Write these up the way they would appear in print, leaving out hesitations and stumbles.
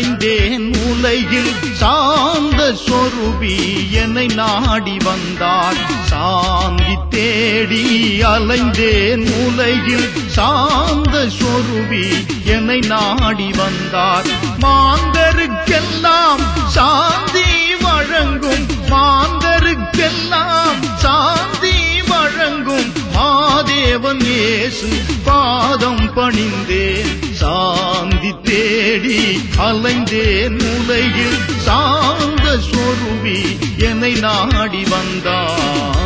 அலைந்தேன் உலகில் சாந்த சொரூபி என்னை நாடி வந்தார். சாந்தி தேடி அலைந்தேன் உலகில் சாந்த சொரூபி என்னை நாடி வந்தார். மாந்தருக்கெல்லாம் சாந்தி வழங்கும், மாந்தருக்கெல்லாம் சாந்தி வழங்கும் மாதேவன் இயேசு பாதம் பணிந்தேன். சாந்தி தேடி அலைந்தேன் உலகில் சாந்த சொரூபி என்னை நாடி வந்தார்.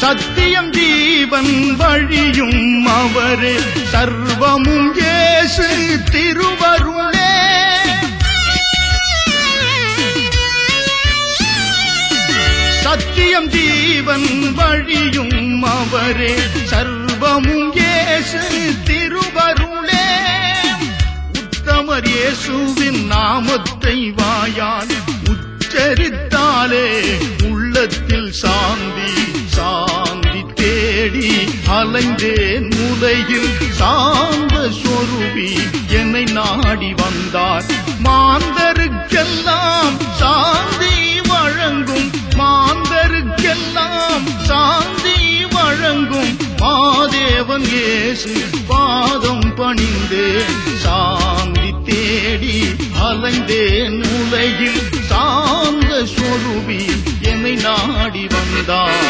சத்தியம் ஜீவன் வழியும் அவரே, சர்வமும் இயேசு திருவருளே. சத்தியம் ஜீவன் வழியும் அவரே, சர்வமும் இயேசு திருவருளே. உத்தமர் இயேசுவின் நாமத்தை வாயால் உச்சரித்தாலே உள்ளத்தில் சாந்தி. சாந்தி தேடி அலைந்தேன் உலகில் சாந்த சொரூபி என்னை நாடி வந்தார். மாந்தருக்கெல்லாம் சாந்தி வழங்கும், மாந்தருக்கெல்லாம் சாந்தி வழங்கும் மாதேவன் இயேசு பாதம் பணிந்தேன். சாந்தி தேடி அலைந்தேன் உலகில் சாந்த சொரூபி என்னை நாடி வந்தார்.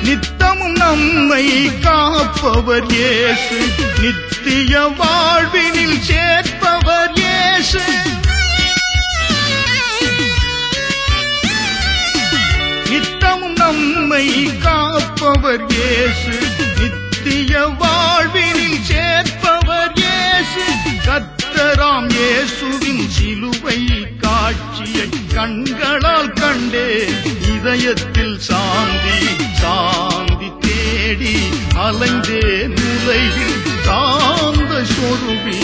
நித்தமும் நம்மை காப்பவர் இயேசு, நித்திய வாழ்வினில் சேர்ப்பவர் இயேசு. நித்தமும் நம்மை காப்பவர் இயேசு, நித்திய வாழ்வினில் சேர்ப்பவர் இயேசு. கர்த்தராம் இயேசுவின் சிலுவை காட்சியை கண்களால் கண்டே இதயத்தில் சாந்தி. சாந்தி தேடி அலைந்தேன் உலகில் சாந்த சொரூபி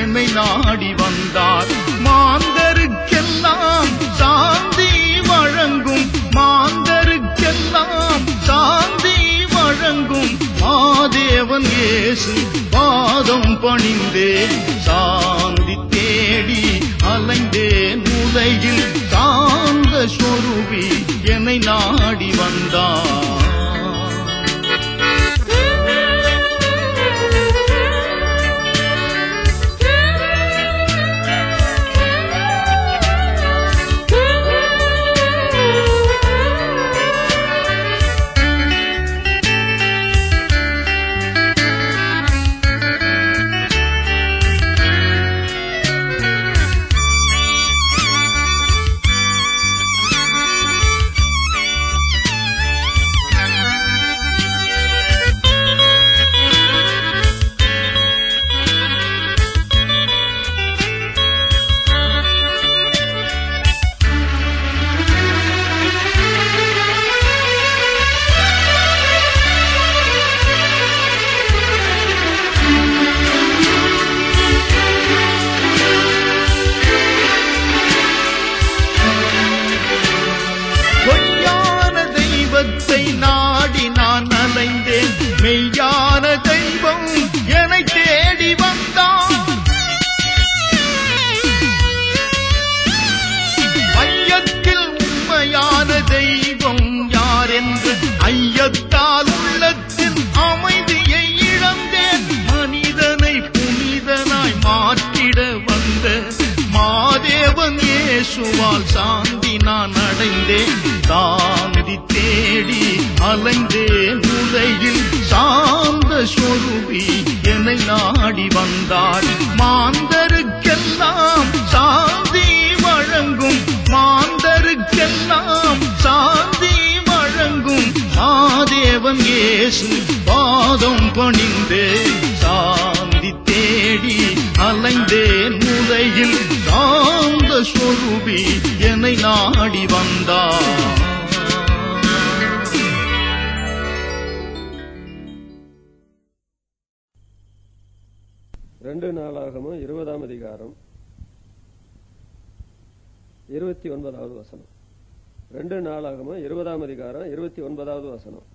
என்னை நாடி வந்தார். மாந்தருக்கெல்லாம் சாந்தி வழங்கும், மாந்தருக்கெல்லாம் சாந்தி வழங்கும் மாதேவன் இயேசு பாதம் பணிந்தேன். சாந்தி தேடி அலைந்தேன் உலகில் சாந்த சொரூபி என்னை நாடி வந்தார். சாந்தி தேடி அலைந்தேன் உலகில் சாந்த சொரூபி என்னை நாடி வந்தார். மாந்தருக்கெல்லாம் சாந்தி வழங்கும், மாந்தருக்கெல்லாம் சாந்தி வழங்கும் மாதேவன் இயேசு பாதம் பணிந்தே சாந்தி தேடி அலைந்தேன் உலகில் சாந்த சொரூபி என்னை நாடி வந்தார். ரெண்டு நாளாகமும் 20ஆம் அதிகாரம் 29வது வசனம். 2 நாளாகமும் 20ஆம் அதிகாரம் 29வது வசனம்.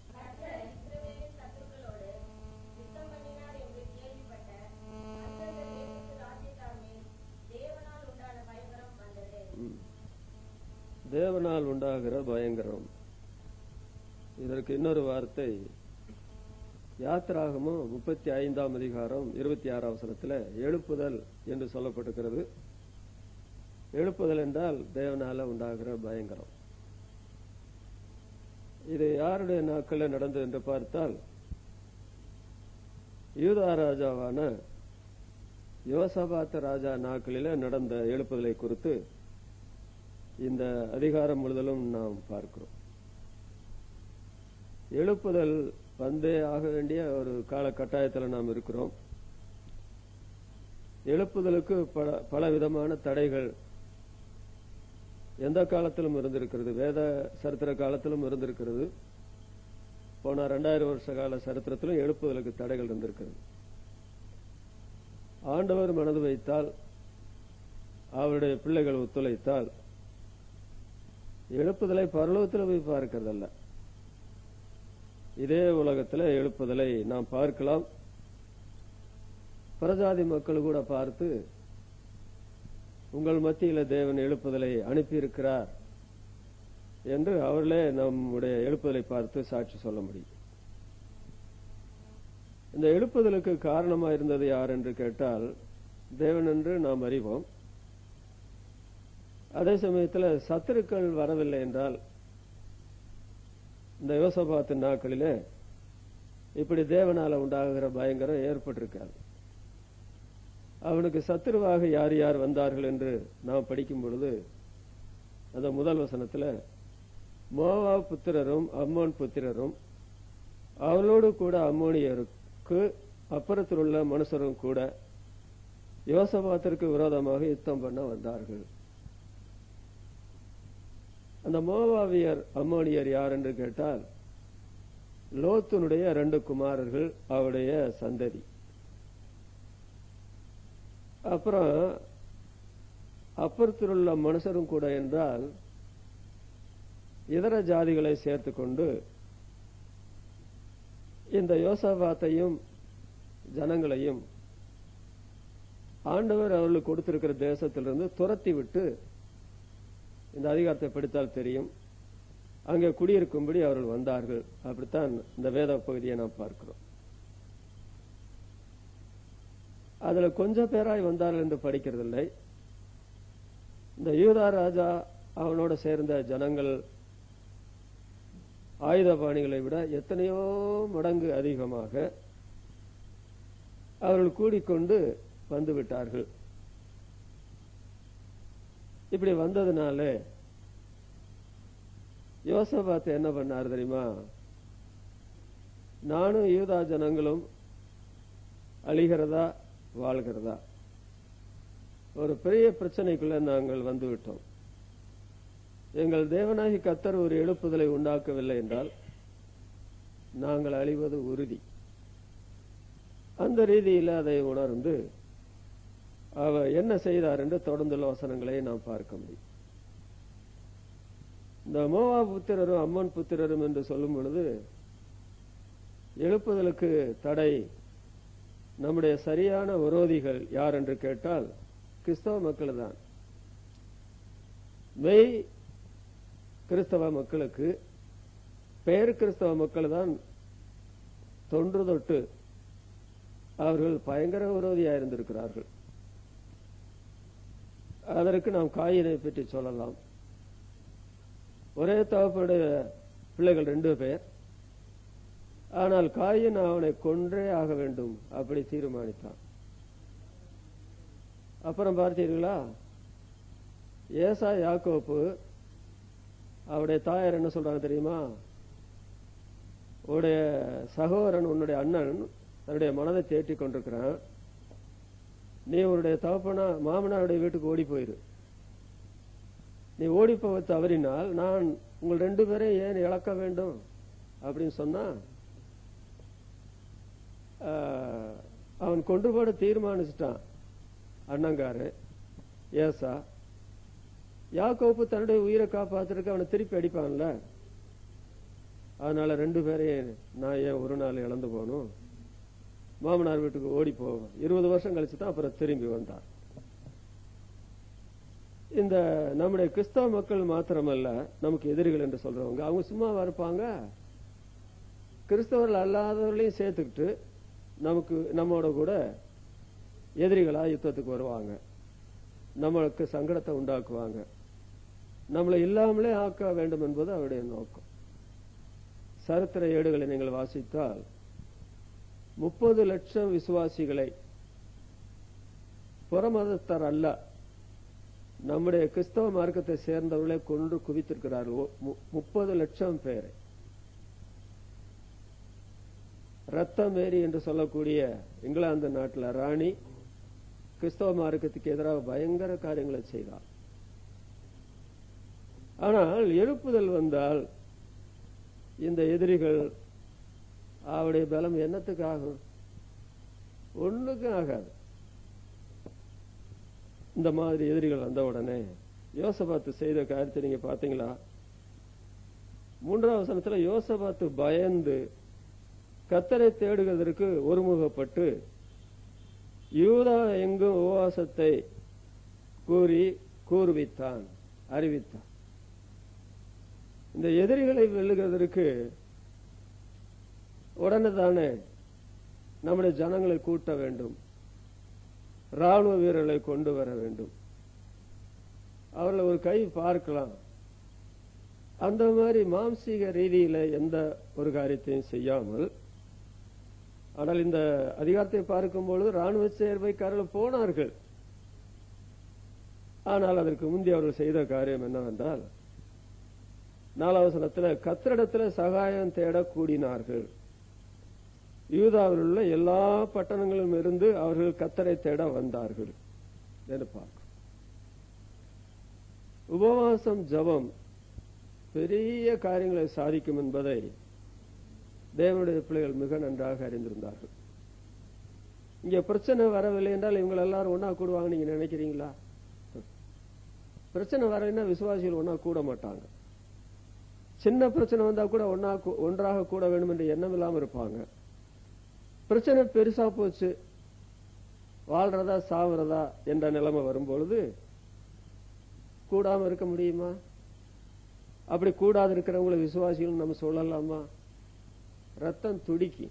தேவனால் உண்டாகிற பயங்கரம். இதற்கு இன்னொரு வார்த்தை யாத்திராகமும் 35ஆம் அதிகாரம் 26ஆம் வசனத்தில் எழுப்புதல் என்று சொல்லப்பட்டிருக்கிறது. எழுப்புதல் என்றால் தேவனால உண்டாகிற பயங்கரம். இது யாருடைய நாட்களில் நடந்தது என்று பார்த்தால், யூதா ராஜாவான யோசபாத் ராஜா நாட்களில் நடந்த எழுப்புதலை குறித்து இந்த அதிகாரம் முழுவதும் நாம் பார்க்கிறோம். எழுப்புதல் வந்தே ஆக வேண்டிய ஒரு கால கட்டாயத்தில் நாம் இருக்கிறோம். எழுப்புதலுக்கு பல விதமான தடைகள் எந்த காலத்திலும் இருந்திருக்கிறது. வேத சரித்திர காலத்திலும் இருந்திருக்கிறது. போன 2000 வருஷ கால சரித்திரத்திலும் எழுப்புதலுக்கு தடைகள் இருந்திருக்கிறது. ஆண்டவர் மனது வைத்தால், அவருடைய பிள்ளைகள் ஒத்துழைத்தால் எழுப்புதலை பரலோகத்தில் போய் பார்க்கிறதல்ல, இதே உலகத்தில் எழுப்புதலை நாம் பார்க்கலாம். பிரஜாதி மக்கள் கூட பார்த்து, உங்கள் மத்தியில் தேவன் எழுப்புதலை அனுப்பியிருக்கிறார் என்று அவர்களே நம்முடைய எழுப்புதலை பார்த்து சாட்சி சொல்ல முடியும். இந்த எழுப்புதலுக்கு காரணமாக இருந்தது யார் என்று கேட்டால் தேவன் என்று நாம் அறிவோம். அதே சமயத்தில் சத்துருக்கள் வரவில்லை என்றால், இந்த யோசபாத்து நாட்களிலே இப்படி தேவனால உண்டாகிற பயங்கரம் ஏற்பட்டிருக்காது. அவனுக்கு சத்துருவாக யார் யார் வந்தார்கள் என்று நாம் படிக்கும் பொழுது, அந்த முதல் வசனத்தில் மோவாப் புத்திரரும் அம்மோன் புத்திரரும் அவளோடு கூட அம்மோனியருக்கு அப்புறத்தில் உள்ள மனுஷரும் கூட யோசபாத்திற்கு விரோதமாக யுத்தம் பண்ண வந்தார்கள். அந்த மோவாவியர் அம்மோனியர் யார் என்று கேட்டால் லோத்துனுடைய 2 குமாரர்கள், அவருடைய சந்ததி. அப்புறம் அப்புறத்தில் உள்ள மனுஷரும் கூட என்றால் இதர ஜாதிகளை சேர்த்து கொண்டு இந்த யோசபாத்தையும் ஜனங்களையும் ஆண்டவர் அவர்களுக்கு கொடுத்திருக்கிற தேசத்திலிருந்து துரத்தி விட்டு, இந்த அதிகாரத்தை படித்தால் தெரியும், அங்கே குடியிருக்கும்படி அவர்கள் வந்தார்கள். அப்படித்தான் இந்த வேத பகுதியை நாம் பார்க்கிறோம். அதுல கொஞ்சம் பேராய் வந்தார்கள் என்று படிக்கிறதில்லை. இந்த யூதா ராஜா அவனோட சேர்ந்த ஜனங்கள் ஆயுதபாணிகளை விட எத்தனையோ மடங்கு அதிகமாக அவர்கள் கூடிக்கொண்டு வந்து விட்டார்கள். இப்படி வந்ததுனால யோசபாத் என்ன பண்ணார் தெரியுமா? நானும் யூதா ஜனங்களும் அழிகிறதா வாழ்கிறதா, ஒரு பெரிய பிரச்சனைக்குள்ள நாங்கள் வந்துவிட்டோம். எங்கள் தேவனாகி கர்த்தர் ஒரு எழுப்புதலை உண்டாக்கவில்லை என்றால் நாங்கள் அழிவது உறுதி. அந்த ரீதியில் அதை உணர்ந்து அவர் என்ன செய்தார் என்று தொடர்ந்துள்ள வசனங்களை நாம் பார்க்க முடியும். இந்த மோவாப் புத்திரரும் அம்மோன் புத்திரரும் என்று சொல்லும் பொழுது எழுப்புதலுக்கு தடை நம்முடைய சரியான விரோதிகள் யார் என்று கேட்டால் கிறிஸ்தவ மக்கள் தான். மெய் கிறிஸ்தவ மக்களுக்கு பெயர் கிறிஸ்தவ மக்கள் தான் தொன்று தொட்டு அவர்கள் பயங்கர விரோதியாக இருந்திருக்கிறார்கள். அதற்கு நாம் காயினை பற்றி சொல்லலாம். ஒரே தகப்பனுடைய பிள்ளைகள் 2 பேர். ஆனால் காயின் அவனை கொன்றே ஆக வேண்டும் அப்படி தீர்மானித்தான். அப்புறம் பார்த்தீர்களா, ஏசா யாக்கோப்பு அவருடைய தாயார் என்ன சொல்றாங்க தெரியுமா? உடைய சகோதரன் உன்னுடைய அண்ணன் தன்னுடைய மனதை தேற்றிக் கொண்டிருக்கிறான், நீ உன்னுடைய மாமனாருடைய வீட்டுக்கு ஓடி போயிரு. நீ ஓடி போக தவறினால் நான் உங்கள் 2 பேரையும் ஏன் இழக்க வேண்டும் அப்படின்னு சொன்னா அவன் கொண்டு போட தீர்மானிச்சுட்டான் அண்ணங்காரு ஏசா. யாக்கோப்பு தன்னுடைய உயிரை காப்பாத்துறதுக்கு அவனை திருப்பி அடிப்பான்ல, அதனால 2 பேரையும் நான் ஏன் ஒரு நாள் இழந்து போகணும், மாமனார் வீட்டுக்கு ஓடி போவோம். 20 வருஷம் கழிச்சு தான் அப்புறம் திரும்பி வந்தார். இந்த நம்முடைய கிறிஸ்தவ மக்கள் மாத்திரமல்ல, நமக்கு எதிரிகள் என்று சொல்றவங்க, அவங்க சும்மாவா இருப்பாங்க? கிறிஸ்தவர்கள் அல்லாதவர்களையும் சேர்த்துக்கிட்டு நம்மோட கூட எதிரிகளா யுத்தத்துக்கு வருவாங்க, நம்மளுக்கு சங்கடத்தை உண்டாக்குவாங்க, நம்மளை இல்லாமலே ஆக்க வேண்டும் என்பது அவருடைய நோக்கம். சரித்திர ஏடுகளை நீங்கள் வாசித்தால் 30 லட்சம் விசுவாசிகளை புறமதத்தார் அல்ல, நம்முடைய கிறிஸ்தவ மார்க்கத்தை சேர்ந்தவர்களை கொன்று குவித்திருக்கிறார்கள். 30 லட்சம் பேரை. ரத்தமேரி என்று சொல்லக்கூடிய இங்கிலாந்து நாட்டில் ராணி கிறிஸ்தவ மார்க்கத்துக்கு எதிராக பயங்கர காரியங்களை செய்தார். ஆனால் எழுப்புதல் வந்தால் இந்த எதிரிகள் அவருடைய பலம் என்னத்துக்கு ஆகும்? ஒண்ணுக்கும் ஆகாது. இந்த மாதிரி எதிரிகள் வந்த உடனே யோசபாத்து செய்த காரியத்தை நீங்க பாத்தீங்களா? 3ஆம் வசனத்துல யோசபாத்து பயந்து கர்த்தரை தேடுவதற்கு ஒருமுகப்பட்டு யூதா எங்கும் உபவாசத்தை கூறுவித்தான், அறிவித்தான். இந்த எதிரிகளை வெல்லுகிறதற்கு உடனே தானே நம்முடைய ஜனங்களை கூட்ட வேண்டும், ராணுவ வீரர்களை கொண்டு வர வேண்டும், அவர்களை ஒரு கை பார்க்கலாம். அந்த மாதிரி மாம்சீக ரீதியில எந்த ஒரு காரியத்தையும் செய்யாமல், ஆனால் இந்த அதிகாரத்தை பார்க்கும் பொழுது ராணுவ சேர்வைக்காரர்கள் போனார்கள். ஆனால் அதற்கு முந்தைய அவர்கள் செய்த காரியம் என்னவென்றால், 4ஆம் வசனத்தில் கர்த்தரிடத்தில் சகாயம் தேட கூடினார்கள். யூதாவில் உள்ள எல்லா பட்டணங்களிலும் இருந்து அவர்கள் கர்த்தரை தேட வந்தார்கள் என்று பார்க்கும். உபவாசம் ஜபம் பெரிய காரியங்களை சாதிக்கும் என்பதை தேவனுடைய பிள்ளைகள் மிக நன்றாக அறிந்திருந்தார்கள். இங்க பிரச்சனை வரவில்லை என்றால் இவங்க எல்லாரும் ஒன்னா கூடுவாங்க நீங்க நினைக்கிறீங்களா? பிரச்சனை வரலைன்னா விசுவாசிகள் ஒன்னா கூட மாட்டாங்க. சின்ன பிரச்சனை வந்தா கூட ஒன்றாக கூட வேண்டும் என்ற எண்ணம் இல்லாம இருப்பாங்க. பிரச்சனை பெருசா போச்சு, வாழ்றதா சாவுறதா என்ற நிலைமை வரும்பொழுது கூடாம இருக்க முடியுமா? அப்படி கூடாது இருக்கிறவங்களை விசுவாசிகள் நம்ம சொல்லலாமா? ரத்தம் துடிக்கி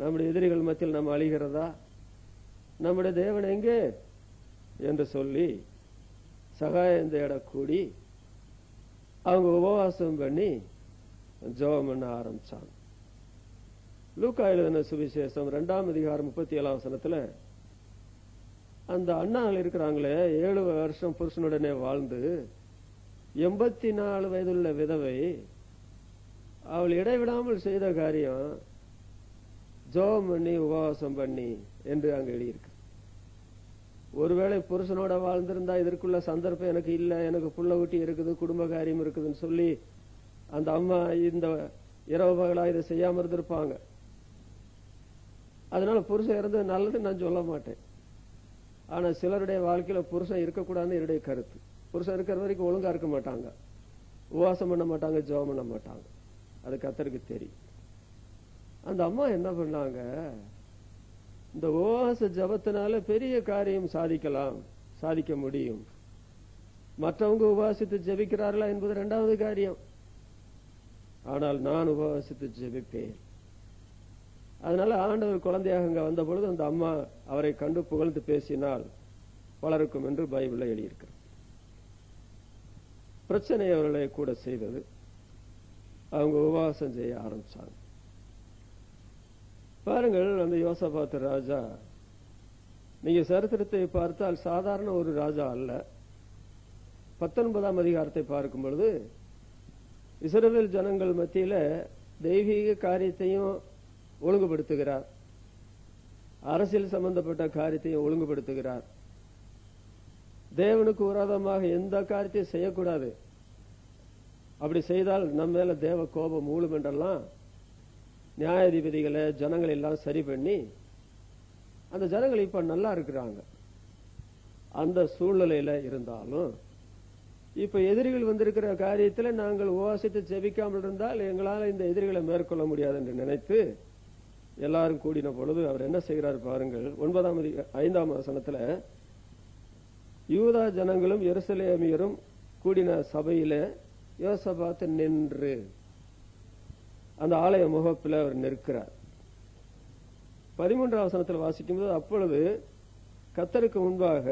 நம்முடைய எதிரிகள் மத்தியில் நம்ம அழிகிறதா? நம்முடைய தேவன் எங்கே என்று சொல்லி சகாயம் தேடக்கூடி அவங்க உபவாசம் பண்ணி ஜெபம் பண்ண ஆரம்பிச்சாங்க. லூக்கா எழுதின சுவிசேஷம் 2ஆம் அதிகாரம் 37ஆம் வசனத்துல அந்த அண்ணாள் இருக்கிறாங்களே 7 வருஷம் புருஷனுடனே வாழ்ந்து 84 வயதுள்ள விதவை, அவள் இடைவிடாமல் செய்த காரியம் ஜெபம் பண்ணி உபவாசம் பண்ணி என்று அங்க எழுதியிருக்கு. ஒருவேளை புருஷனோட வாழ்ந்திருந்தா இதற்குள்ள சந்தர்ப்பம் எனக்கு இல்ல, எனக்கு புள்ள ஊட்டி இருக்குது, குடும்ப காரியம் இருக்குதுன்னு சொல்லி அந்த அம்மா இந்த இரவு பகலா இதை செய்யாம இருந்திருப்பாங்க. அதனால புருஷன் இருந்தது நல்லது நான் சொல்ல மாட்டேன். ஆனா சிலருடைய வாழ்க்கையில புருஷன் இருக்கக்கூடாதுன்னு என்னுடைய கருத்து. புருஷன் இருக்கிற வரைக்கும் ஒழுங்கா இருக்க மாட்டாங்க, உபவாசம் பண்ண மாட்டாங்க, ஜெபம் பண்ண மாட்டாங்க. அது கர்த்தருக்கு தெரியும். அந்த அம்மா என்ன பண்ணாங்க, இந்த உபவாச ஜபத்தினால பெரிய காரியம் சாதிக்க முடியும். மற்றவங்க உபவாசித்து ஜெபிக்கிறார்களா என்பது 2வது காரியம். ஆனால் நான் உபவாசித்து ஜெபிப்பேன். அதனால ஆண்டவர் குழந்தையாக அங்க வந்த பொழுது அந்த அம்மா அவரை கண்டு புகழ்ந்து பேசினால் வளர்க்கும் என்று பைபிள்ல எழுதியிருக்கிறது. பிரச்சனை அவர்களை கூட செய்தது. அவங்க உபவாசம் செய்ய ஆரம்பிச்சாங்க. பாருங்கள், அந்த யோசபாத் ராஜா, நீங்க சரித்திரத்தை பார்த்தால் சாதாரண ஒரு ராஜா அல்ல. 19ஆம் அதிகாரத்தை பார்க்கும் பொழுது இஸ்ரவேல் ஜனங்கள் மத்தியில தெய்வீக காரியத்தையும் ஒழுங்குபடுத்துகிறார், அரசியல் சம்பந்தப்பட்ட காரியத்தையும் ஒழுங்குபடுத்துகிறார். தேவனுக்கு விரோதமாக எந்த காரியத்தையும் செய்யக்கூடாது, அப்படி செய்தால் நம்ம மேல தேவ கோபம் மூலம் என்றெல்லாம் நியாயாதிபதிகளை ஜனங்களை எல்லாம் சரி பண்ணி அந்த ஜனங்கள் இப்ப நல்லா இருக்கிறாங்க. அந்த சூழ்நிலையில இருந்தாலும் இப்ப எதிரிகள் வந்திருக்கிற காரியத்துல நாங்கள் உபவாசித்து ஜெபிக்காமல் இருந்தால் எங்களால் இந்த எதிரிகளை மேற்கொள்ள முடியாது என்று நினைத்து எல்லாரும் கூடின பொழுது அவர் என்ன செய்கிறார் பாருங்கள். 5ஆம் வசனத்துல, யூதா ஜனங்களும் எருசலேமியரும் கூடின சபையில யோசபாத் நின்று, அந்த ஆலய முகப்பில் அவர் நிற்கிறார். 13ஆம் வசனத்தில் வாசிக்கும்போது, அப்பொழுது கர்த்தருக்கு முன்பாக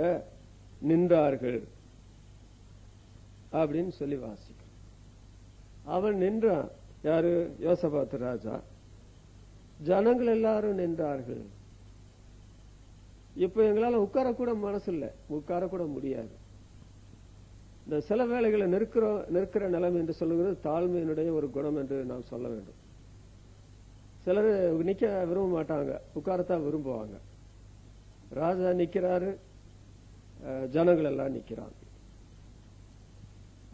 நின்றார்கள் அப்படின்னு சொல்லி வாசிக்கும். அவன் நின்றான். யாரு? யோசபாத் ராஜா. ஜனங்கள் எல்லாரும் நின்றார்கள். இப்ப எங்களால உட்காரக்கூட மனசு இல்லை, உட்காரக்கூட முடியாது. இந்த சில வேளைகளை நிற்கிற நிலம் என்று சொல்லுகிறது தாழ்மையினுடைய ஒரு குணம் என்று நாம் சொல்ல வேண்டும். சிலர் நிக்க விரும்ப மாட்டாங்க, உட்காரத்தான் விரும்புவாங்க. ராஜா நிக்கிறாரு, ஜனங்கள் எல்லாம் நிக்கிறாங்க.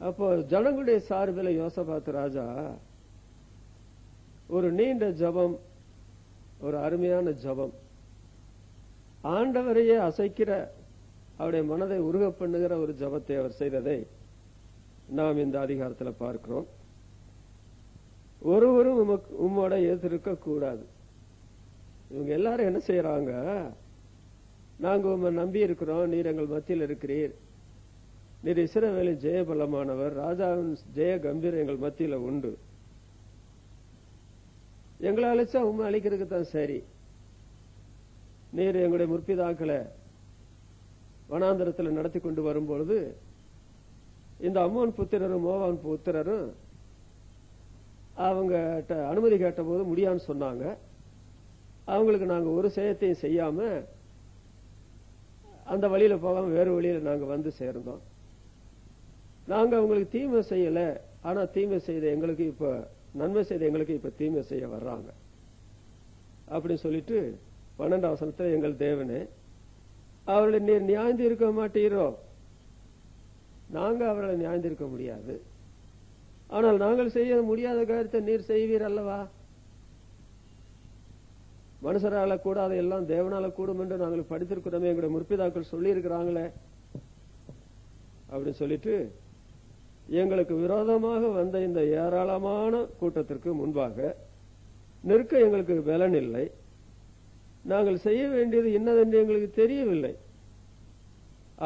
அப்போ ஜனங்களுடைய சார்பில் யோசபாத் ராஜா ஒரு நீண்ட ஜபம், ஒரு அருமையான ஜபம், ஆண்டவரையே அசைக்கிற, அவருடைய மனதை உருக பண்ணுகிற ஒரு ஜபத்தை அவர் செய்ததை நாம் இந்த அதிகாரத்தில் பார்க்கிறோம். ஒருவரும் உம்மோட எதிர்க்க கூடாது. இவங்க எல்லாரும் என்ன செய்யறாங்க? நாங்க உம்மை நம்பி இருக்கிறோம், நீர் எங்கள் மத்தியில் இருக்கிறீர், நீர் இஸ்ரவேலின் ஜெயபலமானவர், ராஜாவின் ஜெய கம்பீரம் எங்கள் மத்தியில உண்டு, எங்களை அழைச்சா உண்மை அழிக்கிறதுக்கு தான் சரி. நீர் எங்களுடைய முற்பிதாக்களை வனாந்தரத்தில் நடத்தி கொண்டு வரும்பொழுது இந்த அம்மோன் புத்திரரும் மோவான் புத்திரரும் அவங்க அனுமதி கேட்ட போது முடியான்னு சொன்னாங்க. அவங்களுக்கு நாங்க ஒரு செயத்தையும் செய்யாம அந்த வழியில போகாம வேறு வழியில நாங்க வந்து சேர்ந்தோம். நாங்க அவங்களுக்கு தீமை செய்யல, ஆனா தீமை செய்த எங்களுக்கு இப்ப நன்மை செய்த எங்களுக்கு இப்ப தீமை செய்ய வர்றாங்க அப்படின்னு சொல்லிட்டு 12ஆம் வசனத்துல, எங்கள் தேவனே, அவர்களை நீர் நியாய்ந்து இருக்க மாட்டீரோ? நாங்க அவர்களை நியாய்ந்திருக்க முடியாது, ஆனால் நாங்கள் செய்ய முடியாத காரியத்தை நீர் செய்வீர் அல்லவா? மனுஷரால கூடாத எல்லாம் தேவனால கூடும் என்று நாங்கள் படித்திருக்கிறோமே, எங்களுடைய முற்பிதாக்கள் சொல்லி இருக்கிறாங்களே அப்படின்னு சொல்லிட்டு, எங்களுக்கு விரோதமாக வந்த இந்த ஏராளமான கூட்டத்திற்கு முன்பாக நிற்க எங்களுக்கு பலன் இல்லை, நாங்கள் செய்ய வேண்டியது என்னதென்று எங்களுக்கு தெரியவில்லை,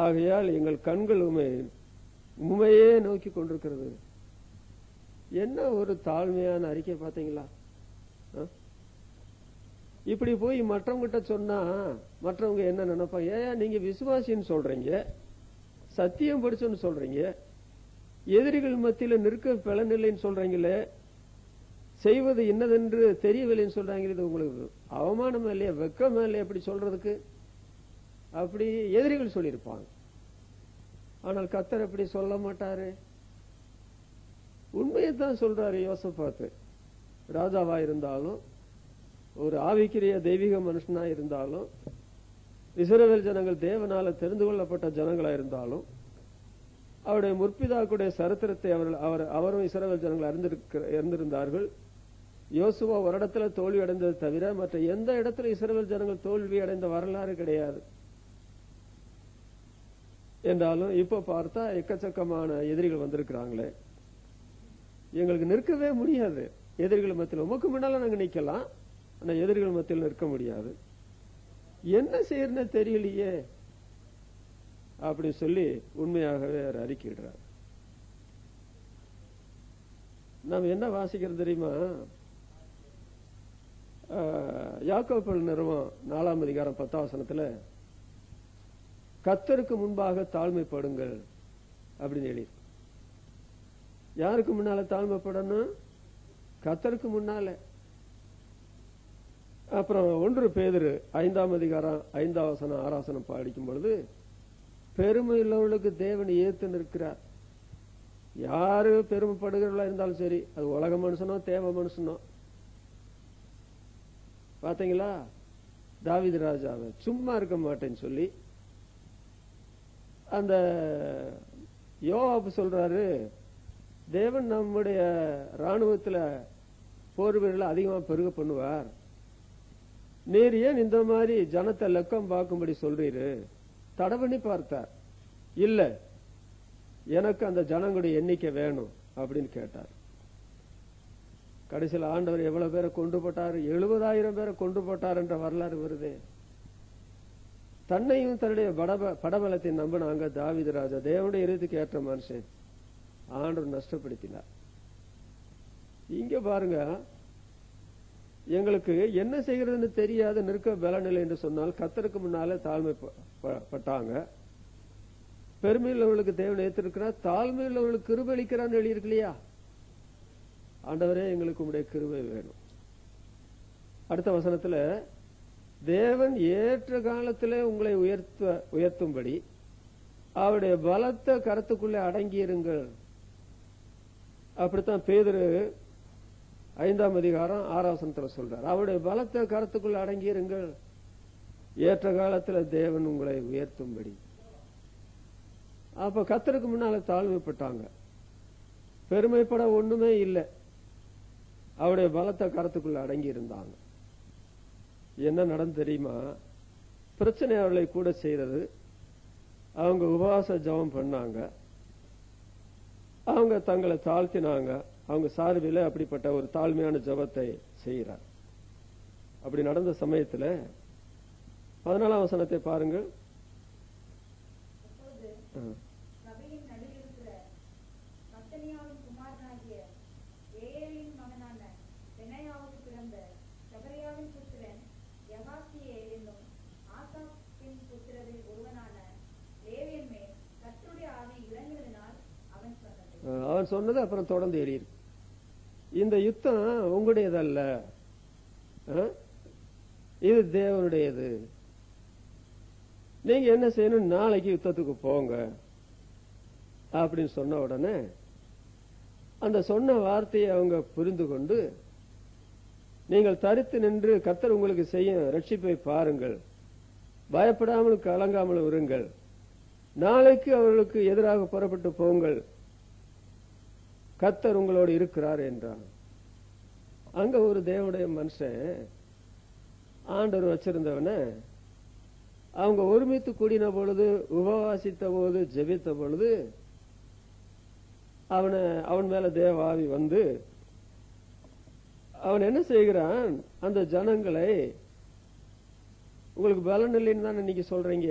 ஆகையால் எங்கள் கண்கள் உண்மையே நோக்கி கொண்டிருக்கிறது. என்ன ஒரு தாழ்மையான அறிக்கை பார்த்தீங்களா? இப்படி போய் மற்றவங்கிட்ட சொன்னா மற்றவங்க என்ன நினைப்பாங்க? ஏன் நீங்க விசுவாசின்னு சொல்றீங்க, சத்தியம் படிச்சோன்னு சொல்றீங்க, எதிரிகள் மத்தியில நிற்க பலனில்லைன்னு சொல்றீங்களே, செய்வது என்னதென்று தெரியவில்லைன்னு சொல்றாங்க, இது உங்களுக்கு அவமானம் இல்லையா, வெக்கமா இல்லையா அப்படி சொல்றதுக்கு? அப்படி எதிரிகள் சொல்லியிருப்பாங்க. ஆனால் கர்த்தர் அப்படி சொல்ல மாட்டாரு, உண்மையைத்தான் சொல்றாரு. யோசபாத்து ராஜாவா இருந்தாலும், ஒரு ஆவிக்குரிய தெய்வீக மனுஷனா இருந்தாலும், இஸ்ரவேல் ஜனங்கள் தேவனால தெரிந்து கொள்ளப்பட்ட ஜனங்களா இருந்தாலும், அவருடைய முற்பிதாக்குடைய சரித்திரத்தை அவரும் இஸ்ரவேல் ஜனங்கள் அறிந்திருந்தார்கள். யோசுவா ஒரு இடத்துல தோல்வி அடைந்தது தவிர மற்ற எந்த இடத்துல இஸ்ரவேல் ஜனங்கள் தோல்வி அடைந்த வரலாறு கிடையாது. என்றாலும் இப்ப பார்த்தா எக்கச்சக்கமான எதிரிகள் வந்திருக்கிறாங்களே, எங்களுக்கு நிற்கவே முடியாது. எதிரிகள் மத்தியில் உமக்கு முன்னால நாங்க நிக்கலாம், ஆனா எதிரிகள் மத்தியில் நிற்க முடியாது. என்ன செய்யறன்னு தெரியலையே அப்படி சொல்லி உண்மையாகவே அவர் அறிக்கையிடுறார். நாம் என்ன வாசிக்கிறது தெரியுமா? யாக்கோபு நிறுவம் 4ஆம் அதிகாரம் 10ஆம் வசனத்துல, கர்த்தருக்கு முன்பாக தாழ்மைப்படுங்கள் அப்படின்னு எழுதி. யாருக்கு முன்னால தாழ்மைப்படணும்? கர்த்தருக்கு முன்னால. அப்புறம் 1 பேதுரு 5ஆம் அதிகாரம் 5ஆம் வசனம் 6ஆம் வசனம் படிக்கும் பொழுது, பெருமை உள்ளவர்களுக்கு தேவன் ஏத்து நிற்கிறார். யாரு பெருமைப்படுகிறவர்களா இருந்தாலும் சரி, அது உலக மனுஷனோ தேவ மனுஷனோ. பாத்தீங்களா, தாவீது ராஜாவை சும்மா இருக்க மாட்டேன்னு சொல்லி அந்த யோவாபு சொல்றாரு, தேவன் நம்முடைய ராணுவத்துல போர் வீரர்களை அதிகமா பெருக பண்ணுவார், நீர் ஏன் இந்த மாதிரி ஜனத்தை லக்கம் பார்க்கும்படி சொல்றீரு? தடை பண்ணி பார்த்தார். இல்ல, எனக்கு அந்த ஜனங்களுடைய எண்ணிக்கை வேணும் அப்படின்னு கேட்டார். கடைசியில் ஆண்டவர் எவ்வளவு பேரை கொண்டு போட்டார்? 70,000 பேரை கொண்டு போட்டார் என்ற வரலாறு வருது. தன்னையும் தன்னுடைய படபலத்தை நம்பினாங்க தாவீது ராஜா. தேவனுடைய இருதயத்துக்கு ஏற்ற மனுஷன், ஆண்டவர் நஷ்டப்படுத்தினார். இங்க பாருங்க, எங்களுக்கு என்ன செய்கிறதுன்னு தெரியாத நிற்க பலனில்லை என்று சொன்னால் கர்த்தருக்கு முன்னாலே தாழ்மைப்பட்டாங்க. பெருமையுள்ளவர்களுக்கு தேவன் ஏற்றிருக்கிறார், தாழ்மையுள்ளவர்களுக்கு கிருபை அளிக்கிறான்னு எழுதியிருக்கு இல்லையா? ஆண்டவரே, எங்களுக்கு உம்முடைய கிருபை வேணும். அடுத்த வசனத்துல, தேவன் ஏற்ற காலத்திலே உங்களை உயர்த்தும்படி அவருடைய பலத்த கரத்துக்குள்ளே அடங்கியிருங்கள். அப்படித்தான் பேதுரு 5ஆம் அதிகாரம் 6ஆம் வசனத்துல சொல்றார். அவருடைய பலத்த கரத்துக்குள்ள அடங்கியிருங்கள், ஏற்ற காலத்துல தேவன் உங்களை உயர்த்தும்படி. அப்ப கர்த்தருக்கு முன்னால தாழ்மைப்பட்டாங்க, பெருமைப்பட ஒண்ணுமே இல்லை, அவருடைய பலத்த கரத்துக்குள்ள அடங்கி இருந்தாங்க. என்ன நடந்து தெரியுமா? பிரச்சனை அவர்களை கூட செய்யறது. அவங்க உபவாச ஜெபம் பண்ணாங்க, அவங்க தங்களை தாழ்த்தினாங்க. அவங்க சார்பில் அப்படிப்பட்ட ஒரு தாழ்மையான ஜெபத்தை செய்கிறார். அப்படி நடந்த சமயத்தில் 14ஆம் வசனத்தை பாருங்கள். அவன் சொன்னது அப்புறம் தொடர்ந்து எழுதியிருக்கு. இந்த யுத்தம் உங்களுடையதல்ல, இது தேவனுடையது. நீங்க என்ன செய்யணும்? நாளைக்கு யுத்தத்துக்கு போங்க அப்படின்னு சொன்ன உடனே அந்த சொன்ன வார்த்தையை அவங்க புரிந்து கொண்டு, நீங்கள் தரித்து நின்று கர்த்தர் உங்களுக்கு செய்ய ரட்சிப்பை பாருங்கள், பயப்படாமல் கலங்காமல் இருங்கள், நாளைக்கு அவர்களுக்கு எதிராக புறப்பட்டு போங்கள், கர்த்தர் உங்களோடு இருக்கிறார் என்றார். அங்க ஒரு தேவனுடைய மனுஷன் ஆண்டவர் வச்சிருந்தவன அவங்க ஒருமித்து கூடின பொழுது, உபவாசித்த போது, ஜெபித்த பொழுது அவன் மேல தேவாவி வந்து அவன் என்ன செய்கிறான்? அந்த ஜனங்களை, உங்களுக்கு பலன் இல்லைன்னு தான் இன்னைக்கு சொல்றீங்க,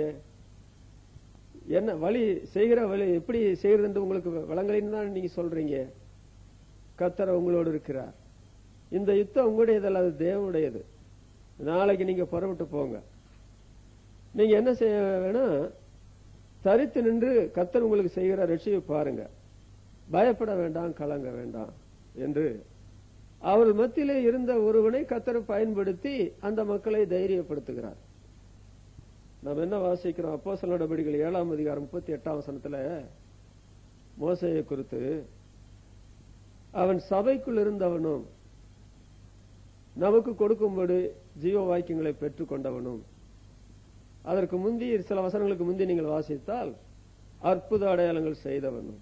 என்ன வழி செய்கிற வழி எப்படி செய்யறது உங்களுக்கு வளங்களைன்னு தான் நீங்க சொல்றீங்க, கர்த்தர் உங்களோடு இருக்கிறார், இந்த யுத்தம் உங்களுடையதல்ல, அது தேவனுடையது, நாளைக்கு நீங்க புறப்பட்டு போங்க, நீங்க என்ன செய்ய வேணும்? தரித்து நின்று கர்த்தர் உங்களுக்கு செய்கிற ரட்சிப்பை பாருங்க, பயப்பட வேண்டாம், கலங்க வேண்டாம் என்று அவர்கள் மத்தியிலே இருந்த ஒருவனை கர்த்தர் பயன்படுத்தி அந்த மக்களை தைரியப்படுத்துகிறார். நாம் என்ன வாசிக்கிறோம்? அப்போஸ்தலர் நடபடிகள் 7ஆம் அதிகாரம் 38ஆம் வசனத்துல மோசேயை குறித்து, அவன் சபைக்குள் இருந்தவனும் நமக்கு கொடுக்கும்படி ஜீவ வாக்கியங்களை பெற்றுக் கொண்டவனும், அதற்கு முந்தி சில வசனங்களுக்கு முந்தி நீங்கள் வாசித்தால் அற்புத அடையாளங்கள் செய்தவனும்,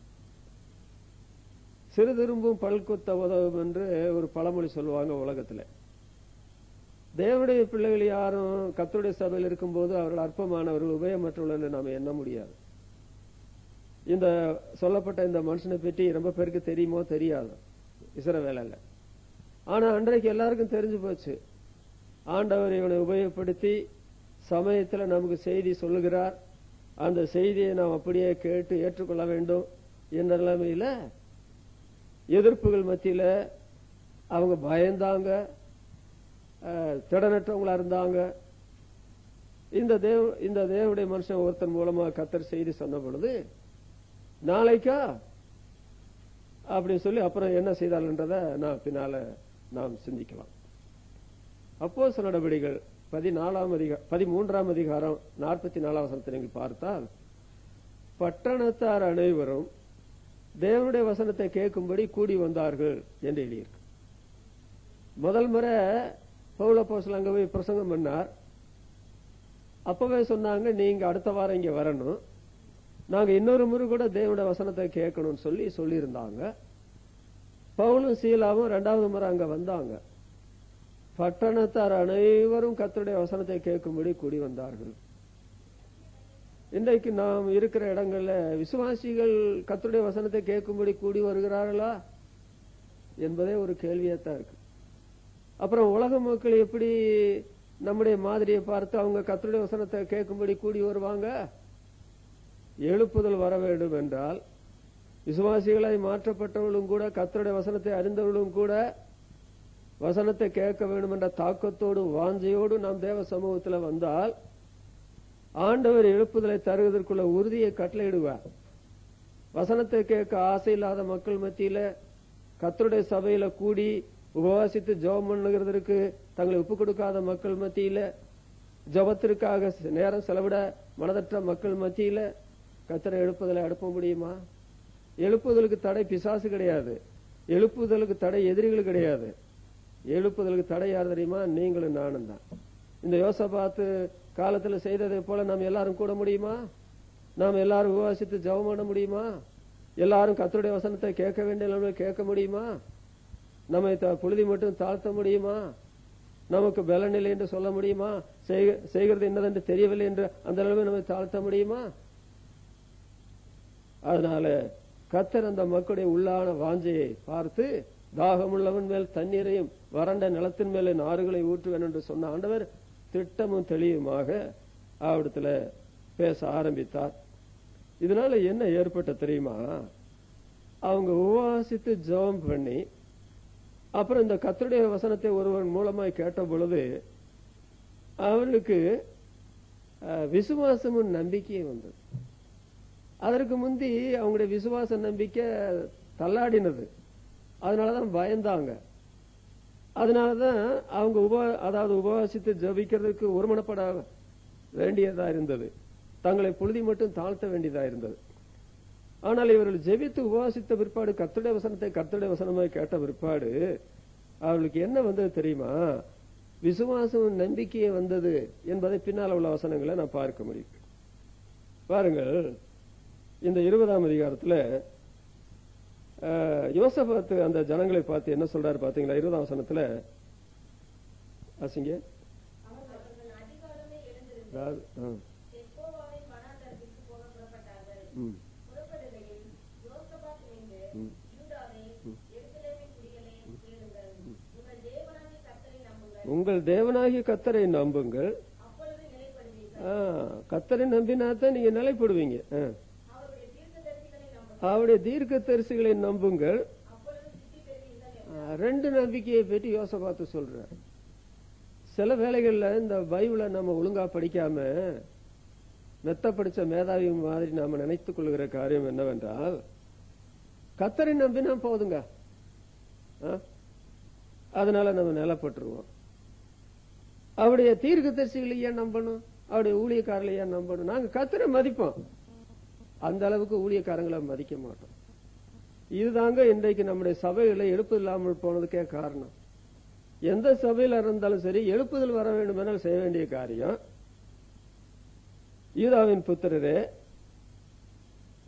சிறு திரும்பும் பல்குத்த உதவும் என்று ஒரு பழமொழி சொல்லுவாங்க உலகத்துல. தேவனுடைய பிள்ளைகள் யாரும் கர்த்தருடைய சபையில் இருக்கும்போது அவர்கள் அற்பமானவர்கள், உபயமற்றவர்கள் என்று நாம் எண்ண முடியாது. இந்த சொல்லப்பட்ட இந்த மனுஷனை பற்றி ரொம்ப பேருக்கு தெரியுமோ தெரியாது இஸ்ரவேல்ல. ஆனா அன்றைக்கு எல்லாருக்கும் தெரிஞ்சு போச்சு, ஆண்டவர் இவனை உபயோகப்படுத்தி சமயத்துல நமக்கு செய்தி சொல்லுகிறார், அந்த செய்தியை நாம் அப்படியே கேட்டு ஏற்றுக்கொள்ள வேண்டும் என்ற நிலைமையில எதிர்ப்புகள் மத்தியில அவங்க பயந்தாங்க, திடனற்றவங்களா இருந்தாங்க. இந்த தேவனுடைய மனுஷன் ஒருத்தன் மூலமா கர்த்தர் செய்தி சொன்ன பொழுது, நாளைக்கா அப்படி சொல்லி அப்புறம் என்ன செய்தாள்ன்றத நான் பின்னால நாம் சிந்திக்கலாம். அப்போஸ்தலர் நடவடிக்கைகள் 13ஆம் அதிகாரம் 44ஆம் வசனத்தை நீங்கள் பார்த்தால், பட்டணத்தார் அனைவரும் தேவனுடைய வசனத்தை கேட்கும்படி கூடி வந்தார்கள் என்று எழுதியிருக்கு. முதல் முறை பவுல் அப்போஸ்தலர் அங்க போய் பிரசங்கம் பண்ணார். அப்பவே சொன்னாங்க, நீங்க அடுத்த வாரம் இங்க வரணும், நாங்க இன்னொரு முறை கூட தேவனுடைய வசனத்தை கேட்கணும்னு சொல்லி இருந்தாங்க. பவுலும் சீலாவும் 2வது முறை அங்க வந்தாங்க. பட்டணத்தார் அனைவரும் கர்த்தருடைய வசனத்தை கேட்கும்படி கூடி வந்தார்கள். இன்றைக்கு நாம் இருக்கிற இடங்கள்ல விசுவாசிகள் கர்த்தருடைய வசனத்தை கேட்கும்படி கூடி வருகிறார்களா என்பதே ஒரு கேள்வியாத்தான் இருக்கு. அப்புறம் உலக மக்கள் எப்படி நம்முடைய மாதிரியை பார்த்து அவங்க கர்த்தருடைய வசனத்தை கேட்கும்படி கூடி வருவாங்க? எழுப்புதல் வர வேண்டும் என்றால் விசுவாசிகளாய் மாற்றப்பட்டவர்களும் கூட, கர்த்தருடைய வசனத்தை அறிந்தவர்களும் கூட வசனத்தை கேட்க வேண்டும் என்ற தாக்கத்தோடு வாஞ்சையோடு நாம் தேவ சமூகத்தில் வந்தால் ஆண்டவர் எழுப்புதலை தருவதற்குள்ள உறுதியை கட்டளையிடுவார். வசனத்தை கேட்க ஆசை இல்லாத மக்கள் மத்தியில, கர்த்தருடைய சபையில கூடி உபவாசித்து ஜெபம் பண்ணுகிறதற்கு தங்களை ஒப்புக் கொடுக்காத மக்கள் மத்தியில, ஜெபத்திற்காக நேரம் செலவிட மனதற்ற மக்கள் மத்தியில கர்த்தரை எழுப்புதலை அனுப்ப முடியுமா? எழுப்புதலுக்கு தடை பிசாசு கிடையாது, எழுப்புதலுக்கு தடை எதிரிகள் கிடையாது. எழுப்புதலுக்கு தடை யார் தெரியுமா? நீங்களும் நானும் தான். இந்த யோசபாத்து காலத்துல செய்ததை போல நாம் எல்லாரும் கூட முடியுமா? நாம் எல்லாரும் உபவாசித்து ஜெபம் பண்ண முடியுமா? எல்லாரும் கர்த்தருடைய வசனத்தை கேட்க வேண்டிய கேட்க முடியுமா? நம்மை புழுதி மட்டும் தாழ்த்த முடியுமா? நமக்கு பலனில்லை என்று சொல்ல முடியுமா? செய்கிறது என்னதென்று தெரியவில்லை என்று அந்த நிலைமை நம்மை தாழ்த்த முடியுமா? அதனால கர்த்தர் அந்த மக்களுடைய உள்ளான வாஞ்சையை பார்த்து, தாகமுள்ளவன் மேல் தண்ணீரையும் வறண்ட நிலத்தின் மேலே நாறுகளை ஊற்றுவேன் என்று சொன்ன ஆண்டவர் திட்டமும் தெளிவுமாக அவரிடத்துல பேச ஆரம்பித்தார். இதனால என்ன ஏற்பட்ட தெரியுமா? அவங்க உபவாசித்து ஜெபம் பண்ணி அப்புறம் இந்த கர்த்தருடைய வசனத்தை ஒருவன் மூலமாய் கேட்ட பொழுது அவர்களுக்கு விசுவாசமும் நம்பிக்கையும் வந்தது. அதற்கு முந்தி அவங்களுடைய விசுவாச நம்பிக்கை தள்ளாடினது. அதனாலதான் பயந்தாங்க. அதனாலதான் அவங்க உபவாசித்து ஜெபிக்கிறதுக்கு ஒருமனப்பட வேண்டியதா இருந்தது, தங்களை புழுதி மட்டும் தாழ்த்த வேண்டியதா இருந்தது. ஆனால் இவர்கள் ஜெபித்து உபவாசித்த பிற்பாடு கர்த்தருடைய வசனத்தை கர்த்தருடைய வசனமாய் கேட்ட பிற்பாடு அவர்களுக்கு என்ன வந்தது தெரியுமா? விசுவாசம் நம்பிக்கையே வந்தது என்பதை பின்னால் உள்ள வசனங்களை நான் பார்க்க முடியும். பாருங்கள், இந்த 20ஆம் அதிகாரத்துல யோசபாத்து அந்த ஜனங்களை பார்த்து என்ன சொல்றாரு பாத்தீங்களா? 20ஆம் வசனத்துல வாசிங்க. உங்கள் தேவனாகிய கர்த்தரை நம்புங்கள், கர்த்தரை நம்பினாத்தான் நீங்க நிலைப்படுவீங்க. அவருடைய தீர்க்க தரிசிகளை நம்புங்கள். 2 நம்பிக்கையை பற்றி யோசபாத்து சொல்றார். சில வேளைகள்ல இந்த பைபிளை நம்ம ஒழுங்கா படிக்காம மெத்த படிச்ச மேதாவி மாதிரி நாம நினைத்துக் கொள்கிற காரியம் என்னவென்றால், கர்த்தரை நம்பினா போதுங்க, அதனால நம்ம நிலப்பட்டுருவோம். அவருடைய தீர்க்க தரிசிகளை ஏன் நம்பணும்? அவருடைய ஊழியக்காரர்களை ஏன் நம்பணும்? நாங்க கர்த்தரை மதிப்போம், அந்த அளவுக்கு ஊழியக்காரங்களை மதிக்க மாட்டோம். இதுதாங்க இன்றைக்கு நம்முடைய சபைகளை எழுப்புதல் இல்லாமல் போனதுக்கே காரணம். எந்த சபையில இருந்தாலும் சரி, எழுப்புதல் வர வேண்டும் என்றால் செய்ய வேண்டிய காரியம், யூதாவின் புத்திரரே,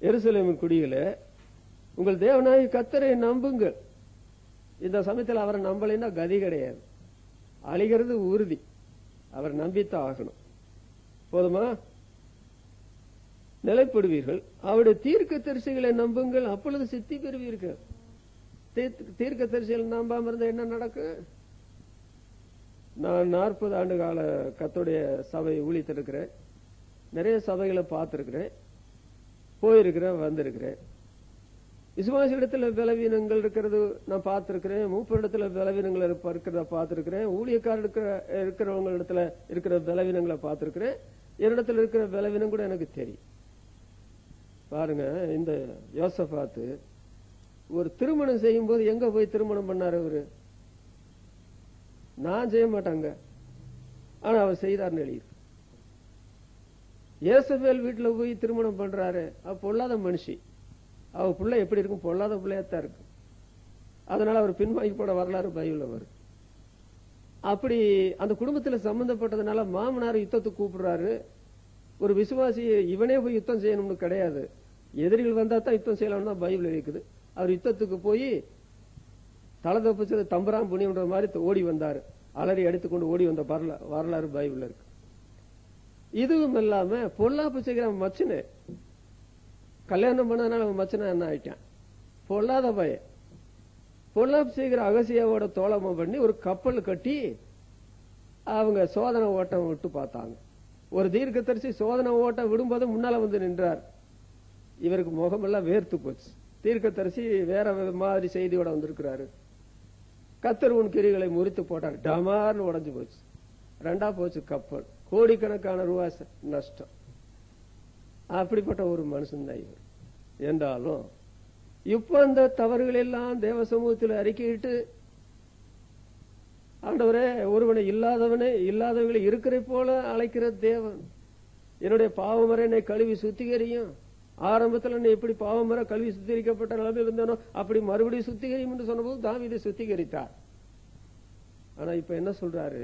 எருசலேமின் குடிகளே, உங்கள் தேவனாகிய கர்த்தரை நம்புங்கள். இந்த சமயத்தில் அவரை நம்பலைன்னா கதி கிடையாது, அழிகிறது உறுதி. அவர் நம்பித்தான் ஆகணும். போதுமா? நிலைப்படுவீர்கள். அவருடைய தீர்க்க தரிசிகளை நம்புங்கள், அப்பொழுது சித்தி பெறுவீர்கள். தீர்க்க தரிசிகளை நம்பாம இருந்தா என்ன நடக்கும்? நான் 40 ஆண்டு கால கர்த்தருடைய சபை ஊழித்திருக்கிறேன். நிறைய சபைகளை பார்த்திருக்கிறேன், போயிருக்கிறேன், வந்திருக்கிறேன். விசுவாசியிடத்துல பலவீனங்கள் இருக்கிறது நான் பார்த்திருக்கிறேன், மூப்பரிடத்துல பலவீனங்கள் இருக்கிறத பார்த்திருக்கிறேன், ஊழியக்காரர் இருக்கிறவங்க இடத்துல இருக்கிற பலவீனங்களை பார்த்திருக்கிறேன். என்னிடத்துல இருக்கிற பலவீனம் கூட எனக்கு தெரியும். பாருங்க, இந்த யோசபாத்து ஒரு திருமணம் செய்யும் போது எங்க போய் திருமணம் பண்ணாரு அவரு? நான் செய்ய மாட்டாங்க, ஆனா அவர் செய்தார்னு எழுதி. ஏசபேல் வீட்டுல போய் திருமணம் பண்றாரு, அவ பொல்லாத மனுஷி, அவ பிள்ளை எப்படி இருக்கும்? பொல்லாத பிள்ளையாத்தான் இருக்கு. அதனால அவர் பின்வாங்கி போட வரலாறு பைபிள்ல வரும். அப்படி அந்த குடும்பத்துல சம்பந்தப்பட்டதுனால மாமனார் யுத்தத்துக்கு கூப்பிடுறாரு. ஒரு விசுவாசி இவனே போய் யுத்தம் செய்யணும்னு கிடையாது, எதிரிகள் வந்தா தான் யுத்தம் செய்யலாம்னு தான் பைபிள் இருக்குது. அவர் யுத்தத்துக்கு போய் தலை தப்பிச்சது தம்பரான் புனியன்ற மாதிரி ஓடி வந்தாரு, அலறி அடித்துக்கொண்டு ஓடி வந்த வரலாறு பைபிள்ல இருக்கு. இதுவும் இல்லாம பொல்லாப்பு செய்கிற மச்சனு கல்யாணம் பண்ணதுனால அவன் மச்சனா என்ன ஆயிட்டான்? பொல்லாத பையன். பொல்லாப்பு செய்கிற அகசியாவோட தோழமை பண்ணி ஒரு கப்பல் கட்டி அவங்க சோதனை ஓட்டம் விட்டு பார்த்தாங்க. ஒரு தீர்க்கதரிசி சோதனை ஓட்டம் விடும்போது முன்னால வந்து நின்றார். இவருக்கு முகமெல்லாம் வேர்த்து போச்சு. தீர்க்கதரிசி வேற மாதிரி செய்தியோட வந்திருக்கிறாரு. கர்த்தர் உன் கிரிகளை முறித்து போட்டார், டமார்னு உடைஞ்சு போச்சு, ரெண்டா போச்சு கப்பல், கோடிக்கணக்கான ரூபாய் நஷ்டம். அப்படிப்பட்ட ஒரு மனுஷன் தான் இவர். என்றாலும் இப்ப அந்த தவறுகள் எல்லாம் தேவ சமூகத்தில் அறிக்கையிட்டு, ஆண்டவரே ஒருவனை இல்லாதவர்களை இருக்கிற போல அழைக்கிற தேவன், என்னுடைய பாவமரை என்னை கழுவி சுத்திகரியும். ஆரம்பத்தில் என்னை எப்படி பாவமர கல்வி சுத்திகரிக்கப்பட்ட நிலைமையில் இருந்தனோ அப்படி மறுபடியும் சுத்திகரியும் என்று சொன்னபோது தாவீதை சுத்திகரித்தார். ஆனா இப்ப என்ன சொல்றாரு?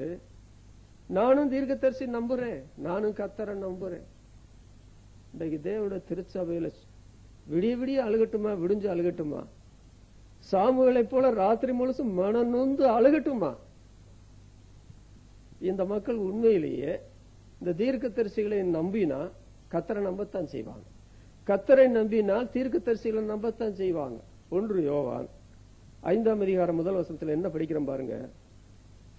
நானும் தீர்க்கதரிசி நம்புறேன், நானும் கர்த்தரை நம்புறேன். இன்றைக்கு தேவனுடைய திருச்சபையில விடிய விடிய அழுகட்டுமா, விடிஞ்சு அழுகட்டுமா, சாமுவேலை போல ராத்திரி முழுசும் மனம் நொந்து அழுகட்டுமா? இந்த மக்கள் உண்மையிலேயே இந்த தீர்க்கதரிசிகளை நம்பினா கர்த்தரை நம்பத்தான் செய்வாங்க. கர்த்தரை நம்பினால் தீர்க்கதரிசிகளை நம்பத்தான் செய்வாங்க. 1 யோவான் 5ஆம் அதிகாரம் 1 வசனத்தில் என்ன படிக்கிறோம் பாருங்க.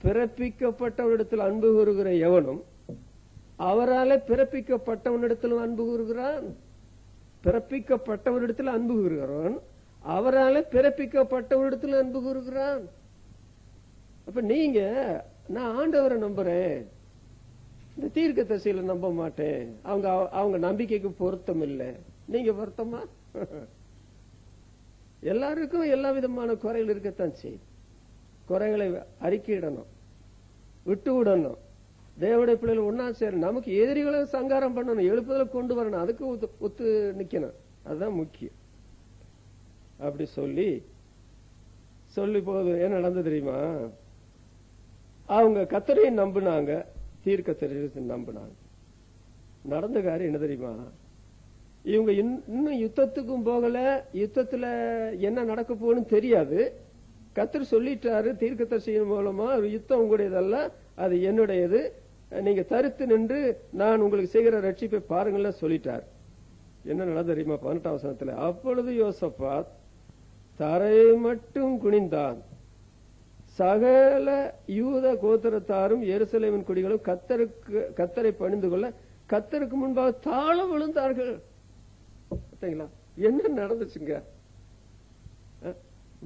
பிறப்பிக்கப்பட்டவனிடத்தில் அன்பு கூறுகிற எவனும் அவராலே பிறப்பிக்கப்பட்டவனிடத்திலும் அன்பு கூறுகிறான். பிறப்பிக்கப்பட்டவனிடத்தில் அன்பு கூறுகிறவன் அவராலே பிறப்பிக்கப்பட்டவனிடத்தில் அன்பு கூறுகிறான். அப்ப நீங்க, நான் ஆண்டவரை நம்புறேன், இந்த தீர்க்கதரிசிகளை நம்ப மாட்டேன், அவங்க நம்பிக்கைக்கு பொருத்தம் இல்லை, நீங்க பொருத்தமா? எல்லாருக்கும் எல்லா விதமான குறைகள் இருக்கத்தான் செய்யும். குறைகளை அறிக்கையிடணும், விட்டு விடணும். தேவனுடைய பிள்ளைகள் ஒன்னா சேரணும். நமக்கு எதிரிகளை சங்காரம் பண்ணணும், எழுப்புதல கொண்டு வரணும், அதுக்கு ஒத்து நிக்கணும், அதுதான் முக்கியம். அப்படி சொல்லி போது என்ன நடந்து தெரியுமா? அவங்க கர்த்தரை நம்பினாங்க, தீர்க்கதரிசி நம்பினாங்க. நடந்த காரியம் என்ன தெரியுமா? இவங்க இன்னும் யுத்தத்துக்கும் போகல, யுத்தத்துல என்ன நடக்க போகணும்னு தெரியாது. கர்த்தர் சொல்லிட்டாரு தீர்க்கதரிசியின் மூலமா, யுத்தம் உங்களுடையதல்ல, அது என்னுடையது, நீங்க தரித்து நின்று நான் உங்களுக்கு செய்கிற ரட்சிப்பை பாருங்கள்ல சொல்லிட்டார். என்ன நடந்த தெரியுமா? 18ஆம் வசனத்துல, அப்பொழுது யோசபாத் தரை மட்டும் குனிந்தான், சகல யூத கோத்திரத்தாரும் எருசலேமின் குடிகளும் கர்த்தரை பணிந்து கொள்ள கர்த்தருக்கு முன்பாக தாழ விழுந்தார்கள். என்ன நடந்துச்சுங்க?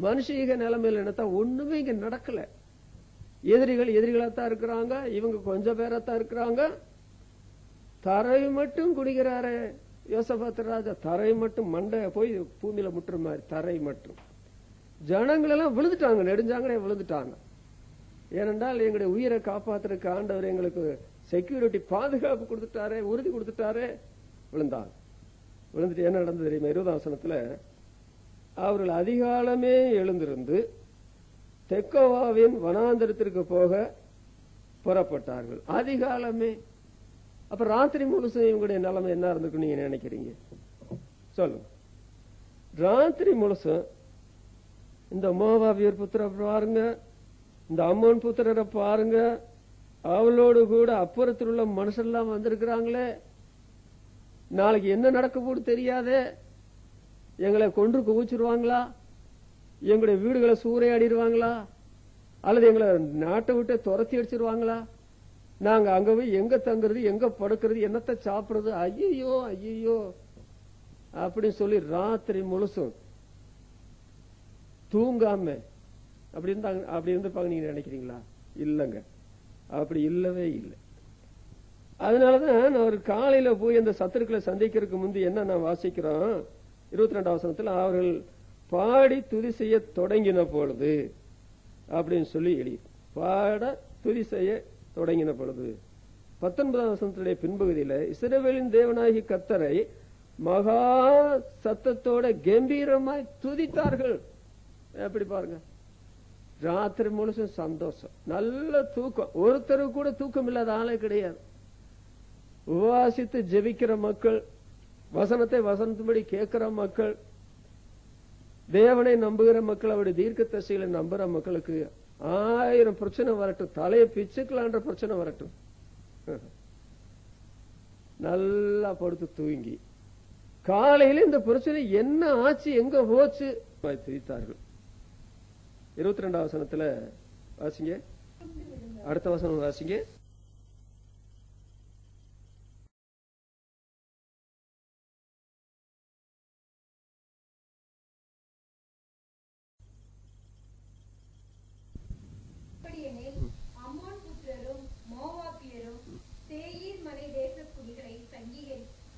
மனுஷீக நிலைமையில என்னத்தான் ஒண்ணுமே இங்க நடக்கல. எதிரிகளாத்தான் இருக்கிறாங்க, இவங்க கொஞ்சம் பேரத்தான் இருக்கிறாங்க. தரை மட்டும் குடிக்கிறாரு யோசபாத் ராஜா, தரை மட்டும் மண்டை போய் பூமியில முட்டுற மாதிரி தரை மட்டும். ஜனங்கள் எல்லாம் விழுந்துட்டாங்க, நெடுஞ்சாங்களே விழுந்துட்டாங்க. ஏனென்றால் எங்களுடைய உயிரை காப்பாத்துறதுக்கு ஆண்டவர் எங்களுக்கு செக்யூரிட்டி பாதுகாப்பு கொடுத்துட்டாரு, உறுதி கொடுத்துட்டாரு. விழுந்தாங்க. விழுந்துட்டு என்ன நடந்தது தெரியுமா? 20ஆம் வசனத்துல, அவர்கள் அதிகாலமே எழுந்திருந்து தெக்கோவாவின் வனாந்தரத்திற்கு போக புறப்பட்டார்கள். அதிகாலமே. அப்ப ராத்திரி முழுசும் இவங்களுடைய நிலைமை என்ன இருந்திருக்கும் நீங்க நினைக்கிறீங்க? சொல்லுங்க. ராத்திரி முழுசும் இந்த மோவாபியர் புத்திர பாருங்க, இந்த அம்மோன் புத்திரரை பாருங்க, அவளோடு கூட அப்புறத்தில் உள்ள மனுஷெல்லாம் வந்திருக்கிறாங்களே, நாளைக்கு என்ன நடக்க போது தெரியாதே, எங்களை கொன்று குவிச்சிருவாங்களா, எங்களுடைய வீடுகளை சூறையாடிடுவாங்களா, அல்லது எங்களை நாட்டை விட்டு துரத்தி அடிச்சிருவாங்களா, நாங்க அங்க போய் எங்க தங்குறது, எங்க படுக்கிறது, என்னத்தை சாப்பிடுறது, ஐயோ ஐயோ அப்படின்னு சொல்லி ராத்திரி முழுசும் தூங்காம அப்படி இருந்திருப்பாங்க நீங்க நினைக்கிறீங்களா? இல்லங்க, அப்படி இல்லவே இல்லை. அதனாலதான் அவர் காலையில போய் அந்த சத்துருக்களை சந்திக்கிறதுக்கு முந்தி என்ன நான் வாசிக்கிறோம், 22ஆம் வசனத்தில், அவர்கள் பாடி துதி செய்ய தொடங்கின பொழுது அப்படின்னு சொல்லி எழுதி, பாட துதி செய்ய தொடங்கின பொழுது. 19ஆம் வசனத்துடைய பின்பகுதியில இஸ்ரவேலின் தேவனாகி கர்த்தரை மகா சத்தத்தோட கம்பீரமாய் துதித்தார்கள். எப்படி பாருங்க, ராத்திரி முழுசும் சந்தோஷம், நல்ல தூக்கம். ஒருத்தருக்கு கூட தூக்கம் இல்லாத ஆளே கிடையாது. உபவாசித்து ஜெபிக்கிற மக்கள், வசனத்தை வசனத்தின்படி கேட்கிற மக்கள், தேவனை நம்புகிற மக்கள், அவருடைய தீர்க்கதரிசிகளை நம்புற மக்களுக்கு 1000 பிரச்சனை வரட்டும், தலையை பிச்சுக்கலான்ற பிரச்சனை வரட்டும், நல்லா படுத்து தூங்கி காலையில இந்த பிரச்சனை என்ன ஆச்சு, எங்க போச்சு துதித்தார்கள். 22ஆம் வசனத்துல வாசிங்க, அடுத்த வசனம் வாசிங்க. அம்மோன் புத்திரரும் மோவாபியரும் சேயீர் மலை தேச குடிகளை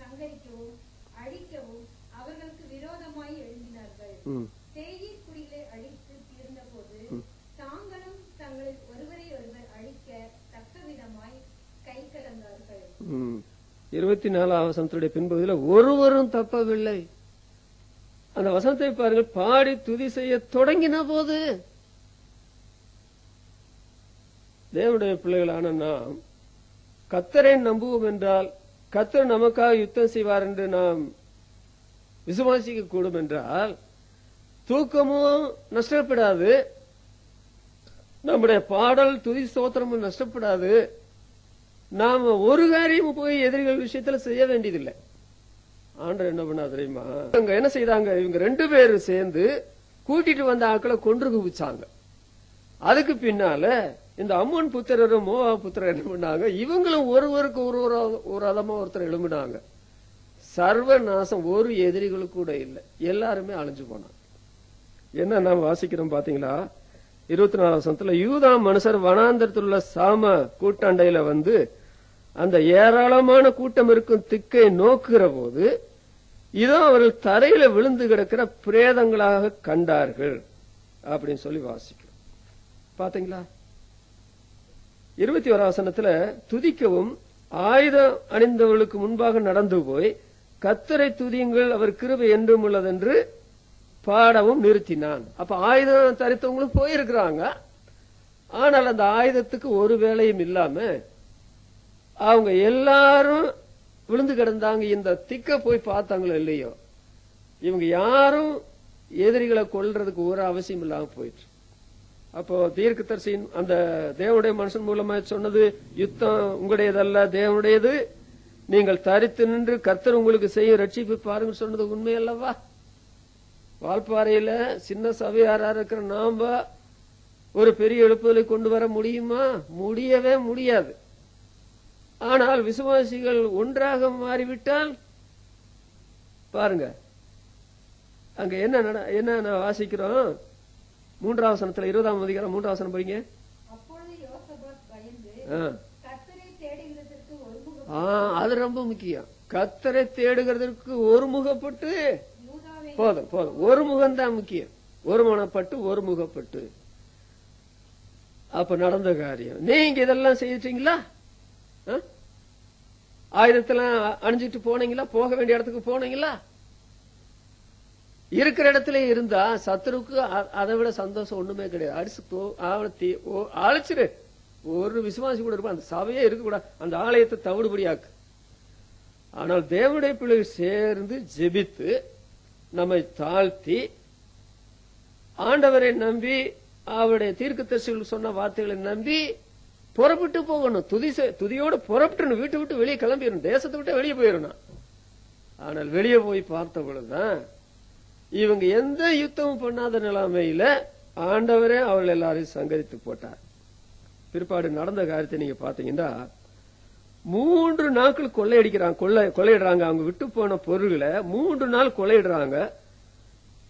சங்கரிக்கவும் அழிக்கவும் அவர்களுக்கு விரோதமாய் எழும்பினார்கள். சேயீர் குடிகளை அழித்து தீர்ந்த போது தாங்களும் தங்களில் ஒருவரை ஒருவர் அழிக்க தக்க விதமாய் கை கலந்தார்கள். 24ஆம் வசனத்துடைய பின்பகுதியில் ஒருவரும் தப்பவில்லை. அந்த வசனத்தை பாருங்கள், பாடி துதி செய்ய தொடங்கின போது. தேவனுடைய பிள்ளைகளான நாம் கர்த்தரை நம்புவோம் என்றால், கர்த்தர் நமக்காக யுத்தம் செய்வார் என்று நாம் விசுவாசிக்க கூடும் என்றால், தூக்கமும் நஷ்டப்படாது, நம்முடைய பாடல் துதி ஸ்தோத்திரமும் நஷ்டப்படாது. நாம ஒரு காரியமும் போய் எதிரிகள் விஷயத்துல செய்ய வேண்டியதில்லை. ஆண்டவர் என்ன பண்ணா தெரியுமா, அங்க என்ன செய்தாங்க, இவங்க 2 பேரும் சேர்ந்து கூட்டிட்டு வந்த ஆட்களை கொன்று குவிச்சாங்க. அதுக்கு பின்னால இந்த அம்மோன் புத்திரரும் மோவாப் புத்திரர் என்ன பண்ணாங்க, இவங்களும் ஒருவருக்கு ஒரு அதமா ஒருத்தர் எழும்பினாங்க. சர்வ நாசம், ஒரு எதிரிகளுக்கு கூட இல்லை, எல்லாருமே அழிஞ்சு போனாங்க. என்ன நாம் வாசிக்கிறோம் பாத்தீங்களா, 24ஆம் வசனத்துல, யூதா மனுஷர் வனாந்தரத்தில் உள்ள சாம கூட்டாண்டையில வந்து அந்த ஏராளமான கூட்டம் இருக்கும் திக்கை நோக்குகிற போது இதோ அவர்கள் தரையில விழுந்து கிடக்கிற பிரேதங்களாக கண்டார்கள் அப்படின்னு சொல்லி வாசிக்கிறோம். பாத்தீங்களா, 21ஆம் வசனத்துல, துதிக்கவும் ஆயுதம் அணிந்தவர்களுக்கு முன்பாக நடந்து போய் கர்த்தரை துதியுங்கள், அவர் கிருபை என்றும் உள்ளதென்று பாடவும் நிறுத்தினான். அப்ப ஆயுதம் தரித்தவங்களும் போயிருக்கிறாங்க. ஆனால் அந்த ஆயுதத்துக்கு ஒரு வேலையும் இல்லாம அவங்க எல்லாரும் விழுந்து கிடந்தாங்க. இந்த திக்க போய் பார்த்தாங்களோ இல்லையோ, இவங்க யாரும் எதிரிகளை கொல்றதுக்கு ஒரு அவசியம் இல்லாம போயிட்டு. அப்போ தீர்க்கதரிசியின் அந்த தேவனுடைய மனுஷன் மூலமா சொன்னது, யுத்தம் உங்களுடையதல்ல தேவனுடையது, நீங்கள் தரித்து நின்று கர்த்தர் உங்களுக்கு செய்ய ரட்சிப்பு பாருங்க சொன்னது உண்மை அல்லவா? வால்பாறையில சின்ன சபையாரா இருக்கிற நாம ஒரு பெரிய எழுப்புதலை கொண்டு வர முடியுமா? முடியவே முடியாது. ஆனால் விசுவாசிகள் ஒன்றாக மாறிவிட்டால் பாருங்க, அங்க என்ன வாசிக்கிறோம், 3ஆம் வசனத்துல, 20ஆம் அதிகாரம் 3ஆம் வசனம் படிங்க. அப்பொழுது யோசபாத் பயந்து கர்த்தரை தேடுகிறதற்கு ஒருமுகப்பட்டு, அது ரொம்ப முக்கியம். கர்த்தரை தேடுகிறதற்கு ஒருமுகப்பட்டு, போதும் போதும், ஒரு முகம்தான் முக்கியம். ஒருமனப்பட்டு ஒருமுகப்பட்டு. அப்ப நடந்த காரியம். நீங்க இதெல்லாம் செய்யிட்டீங்களா? ஆயுதத்தெல்லாம் அணிஞ்சிட்டு போனீங்களா? போக வேண்டிய இடத்துக்கு போனீங்களா? இருக்கிற இடத்துல இருந்தா சத்துருக்கு அதை விட சந்தோஷம் ஒண்ணுமே கிடையாது. அடிச்சு அழைச்சிரு, ஒரு விசுவாசி கூட இருப்பா, அந்த சபையே இருக்கக்கூடாது, அந்த ஆலயத்தை தவிடுபடியாக்கு. ஆனால் தேவனுடைய பிள்ளைகள் சேர்ந்து ஜெபித்து நம்மை தாழ்த்தி ஆண்டவரை நம்பி அவருடைய தீர்க்கதரிசிகள் சொன்ன வார்த்தைகளை நம்பி புறப்பட்டு போகணும். துதியோட புறப்பட்டு வீட்டை விட்டு வெளியே கிளம்பிடணும், தேசத்தை விட்டு வெளியே போயிடணும். ஆனால் வெளியே போய் பார்த்த பொழுதுதான் இவங்க எந்த யுத்தமும் பண்ணாத நிலைமையில ஆண்டவரே அவர்கள் எல்லாரையும் சங்கரித்து போட்டார். பிற்பாடு நடந்த காரியத்தை நீங்க பாத்தீங்கன்னா, 3 நாட்கள் கொள்ளையிடுறாங்க. அவங்க விட்டு போன பொருள்களை 3 நாள் கொள்ளையிடுறாங்க.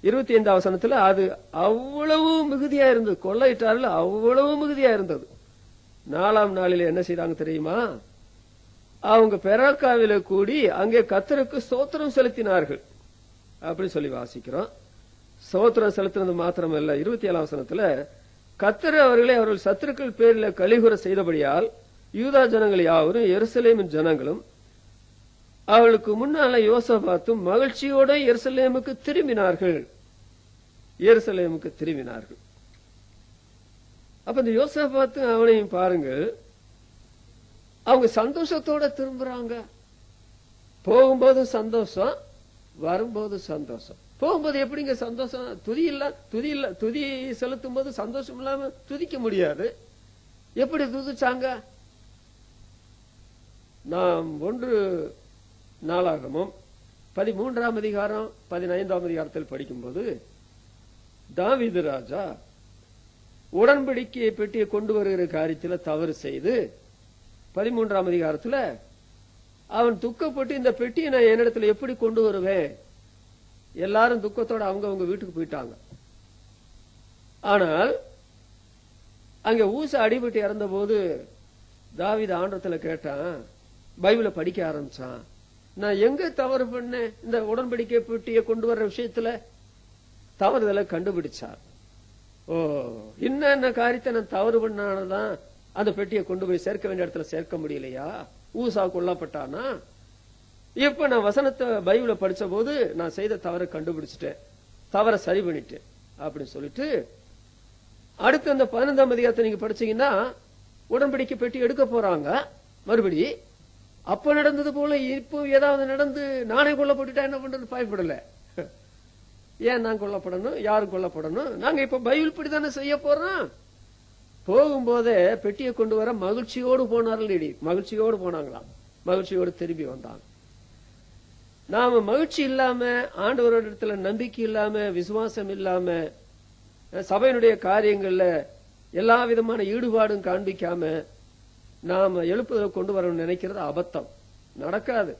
25ஆம் வசனத்துல, அது அவ்வளவு மிகுதியா இருந்தது, கொள்ளையிட்டார்கள் அவ்வளவு மிகுதியா இருந்தது. 4ஆம் நாளில் என்ன செய்தாங்க தெரியுமா? அவங்க பெராக்காவில கூடி அங்கே கர்த்தருக்கு ஸ்தோத்திரம் செலுத்தினார்கள் அப்படி சொல்லி வாசிக்கிறோம். ஸ்தோத்திரம் செலுத்தினது மாத்திரமல்ல, 27 வசனத்துல கர்த்தர் அவர்களை அவர்கள் சத்துருக்கள் பேரில் கலிகுற செய்தபடியால் யூதா ஜனங்கள் யாவரும் எருசலேமின் ஜனங்களும் அவளுக்கு முன்னால யோசபாத்தும் மகிழ்ச்சியோட எருசலேமுக்கு திரும்பினார்கள். அப்ப இந்த யோசபாத்து அவனையும் பாருங்கள், அவங்க சந்தோஷத்தோட திரும்புறாங்க. போகும்போது சந்தோஷம், வரும்போது சந்தோஷம். போகும்போது எப்படிங்க சந்தோஷம்? துதி செலுத்தும் போது சந்தோஷம் இல்லாம துதிக்க முடியாது. எப்படி துதிச்சாங்க? நாம் 1 நாளாகமம் 13ஆம் அதிகாரம் 15ஆம் அதிகாரத்தில் படிக்கும்போது தாவீது ராஜா உடன்படிக்கையை பெட்டியை கொண்டு வருகிற காரியத்தில் தவறு செய்து 13ஆம் அதிகாரத்தில் அவன் துக்கப்பட்டு இந்த பெட்டியை நான் என்னிடத்துல எப்படி கொண்டு வருவேன்? எல்லாரும் துக்கத்தோட அவங்க வீட்டுக்கு போயிட்டாங்க. ஆனால் அங்க ஊச அடிபட்டு இறந்த போது தாவீது ஆண்டவத்துல கேட்டான், பைபிளை படிக்க ஆரம்பிச்சான். நான் எங்க தவறு பண்ணேன்? இந்த உடன்படிக்கை பெட்டியை கொண்டு வர்ற விஷயத்துல தவறுதலை கண்டுபிடிச்சார். என்ன காரியத்தை நான் தவறு பண்ணானதான் அந்த பெட்டியை கொண்டு போய் சேர்க்க வேண்டிய இடத்துல சேர்க்க முடியலையா? ஊசா கொல்லப்பட்டானா? இப்ப நான் வசனத்தை பைபிளை படிச்ச போது நான் செய்த தவறை கண்டுபிடிச்சிட்டேன், தவறை சரி பண்ணிட்டேன் அப்படின்னு சொல்லிட்டு அடுத்து அந்த 15ஆம் அதிகாரத்தை நீங்க படிச்சீங்கன்னா உடன்படிக்கை பெட்டி எடுக்க போறாங்க மறுபடி. அப்ப நடந்தது போல இப்போ ஏதாவது நடந்து நானே கொல்லப்பட்டுட்டா என்ன பண்றது? பயப்படல. ஏன் நான் கொல்லப்படணும்? யாரும் கொல்லப்படணும்? நாங்க இப்ப பைபிள் படி தானே செய்ய போறோம். போகும்போதே பெட்டியை கொண்டு வர மகிழ்ச்சியோடு போனார்கள். மகிழ்ச்சியோடு போனாங்களாம், மகிழ்ச்சியோடு திரும்பி வந்தாங்க. நாம மகிழ்ச்சி இல்லாம, ஆண்டவரிடத்துல நம்பிக்கை இல்லாம, விசுவாசம் இல்லாம, சபையினுடைய காரியங்கள்ல எல்லா விதமான ஈடுபாடும் காண்பிக்காம நாம எழுப்புதல் கொண்டு வரணும்னு நினைக்கிறது அபத்தம். நடக்காது.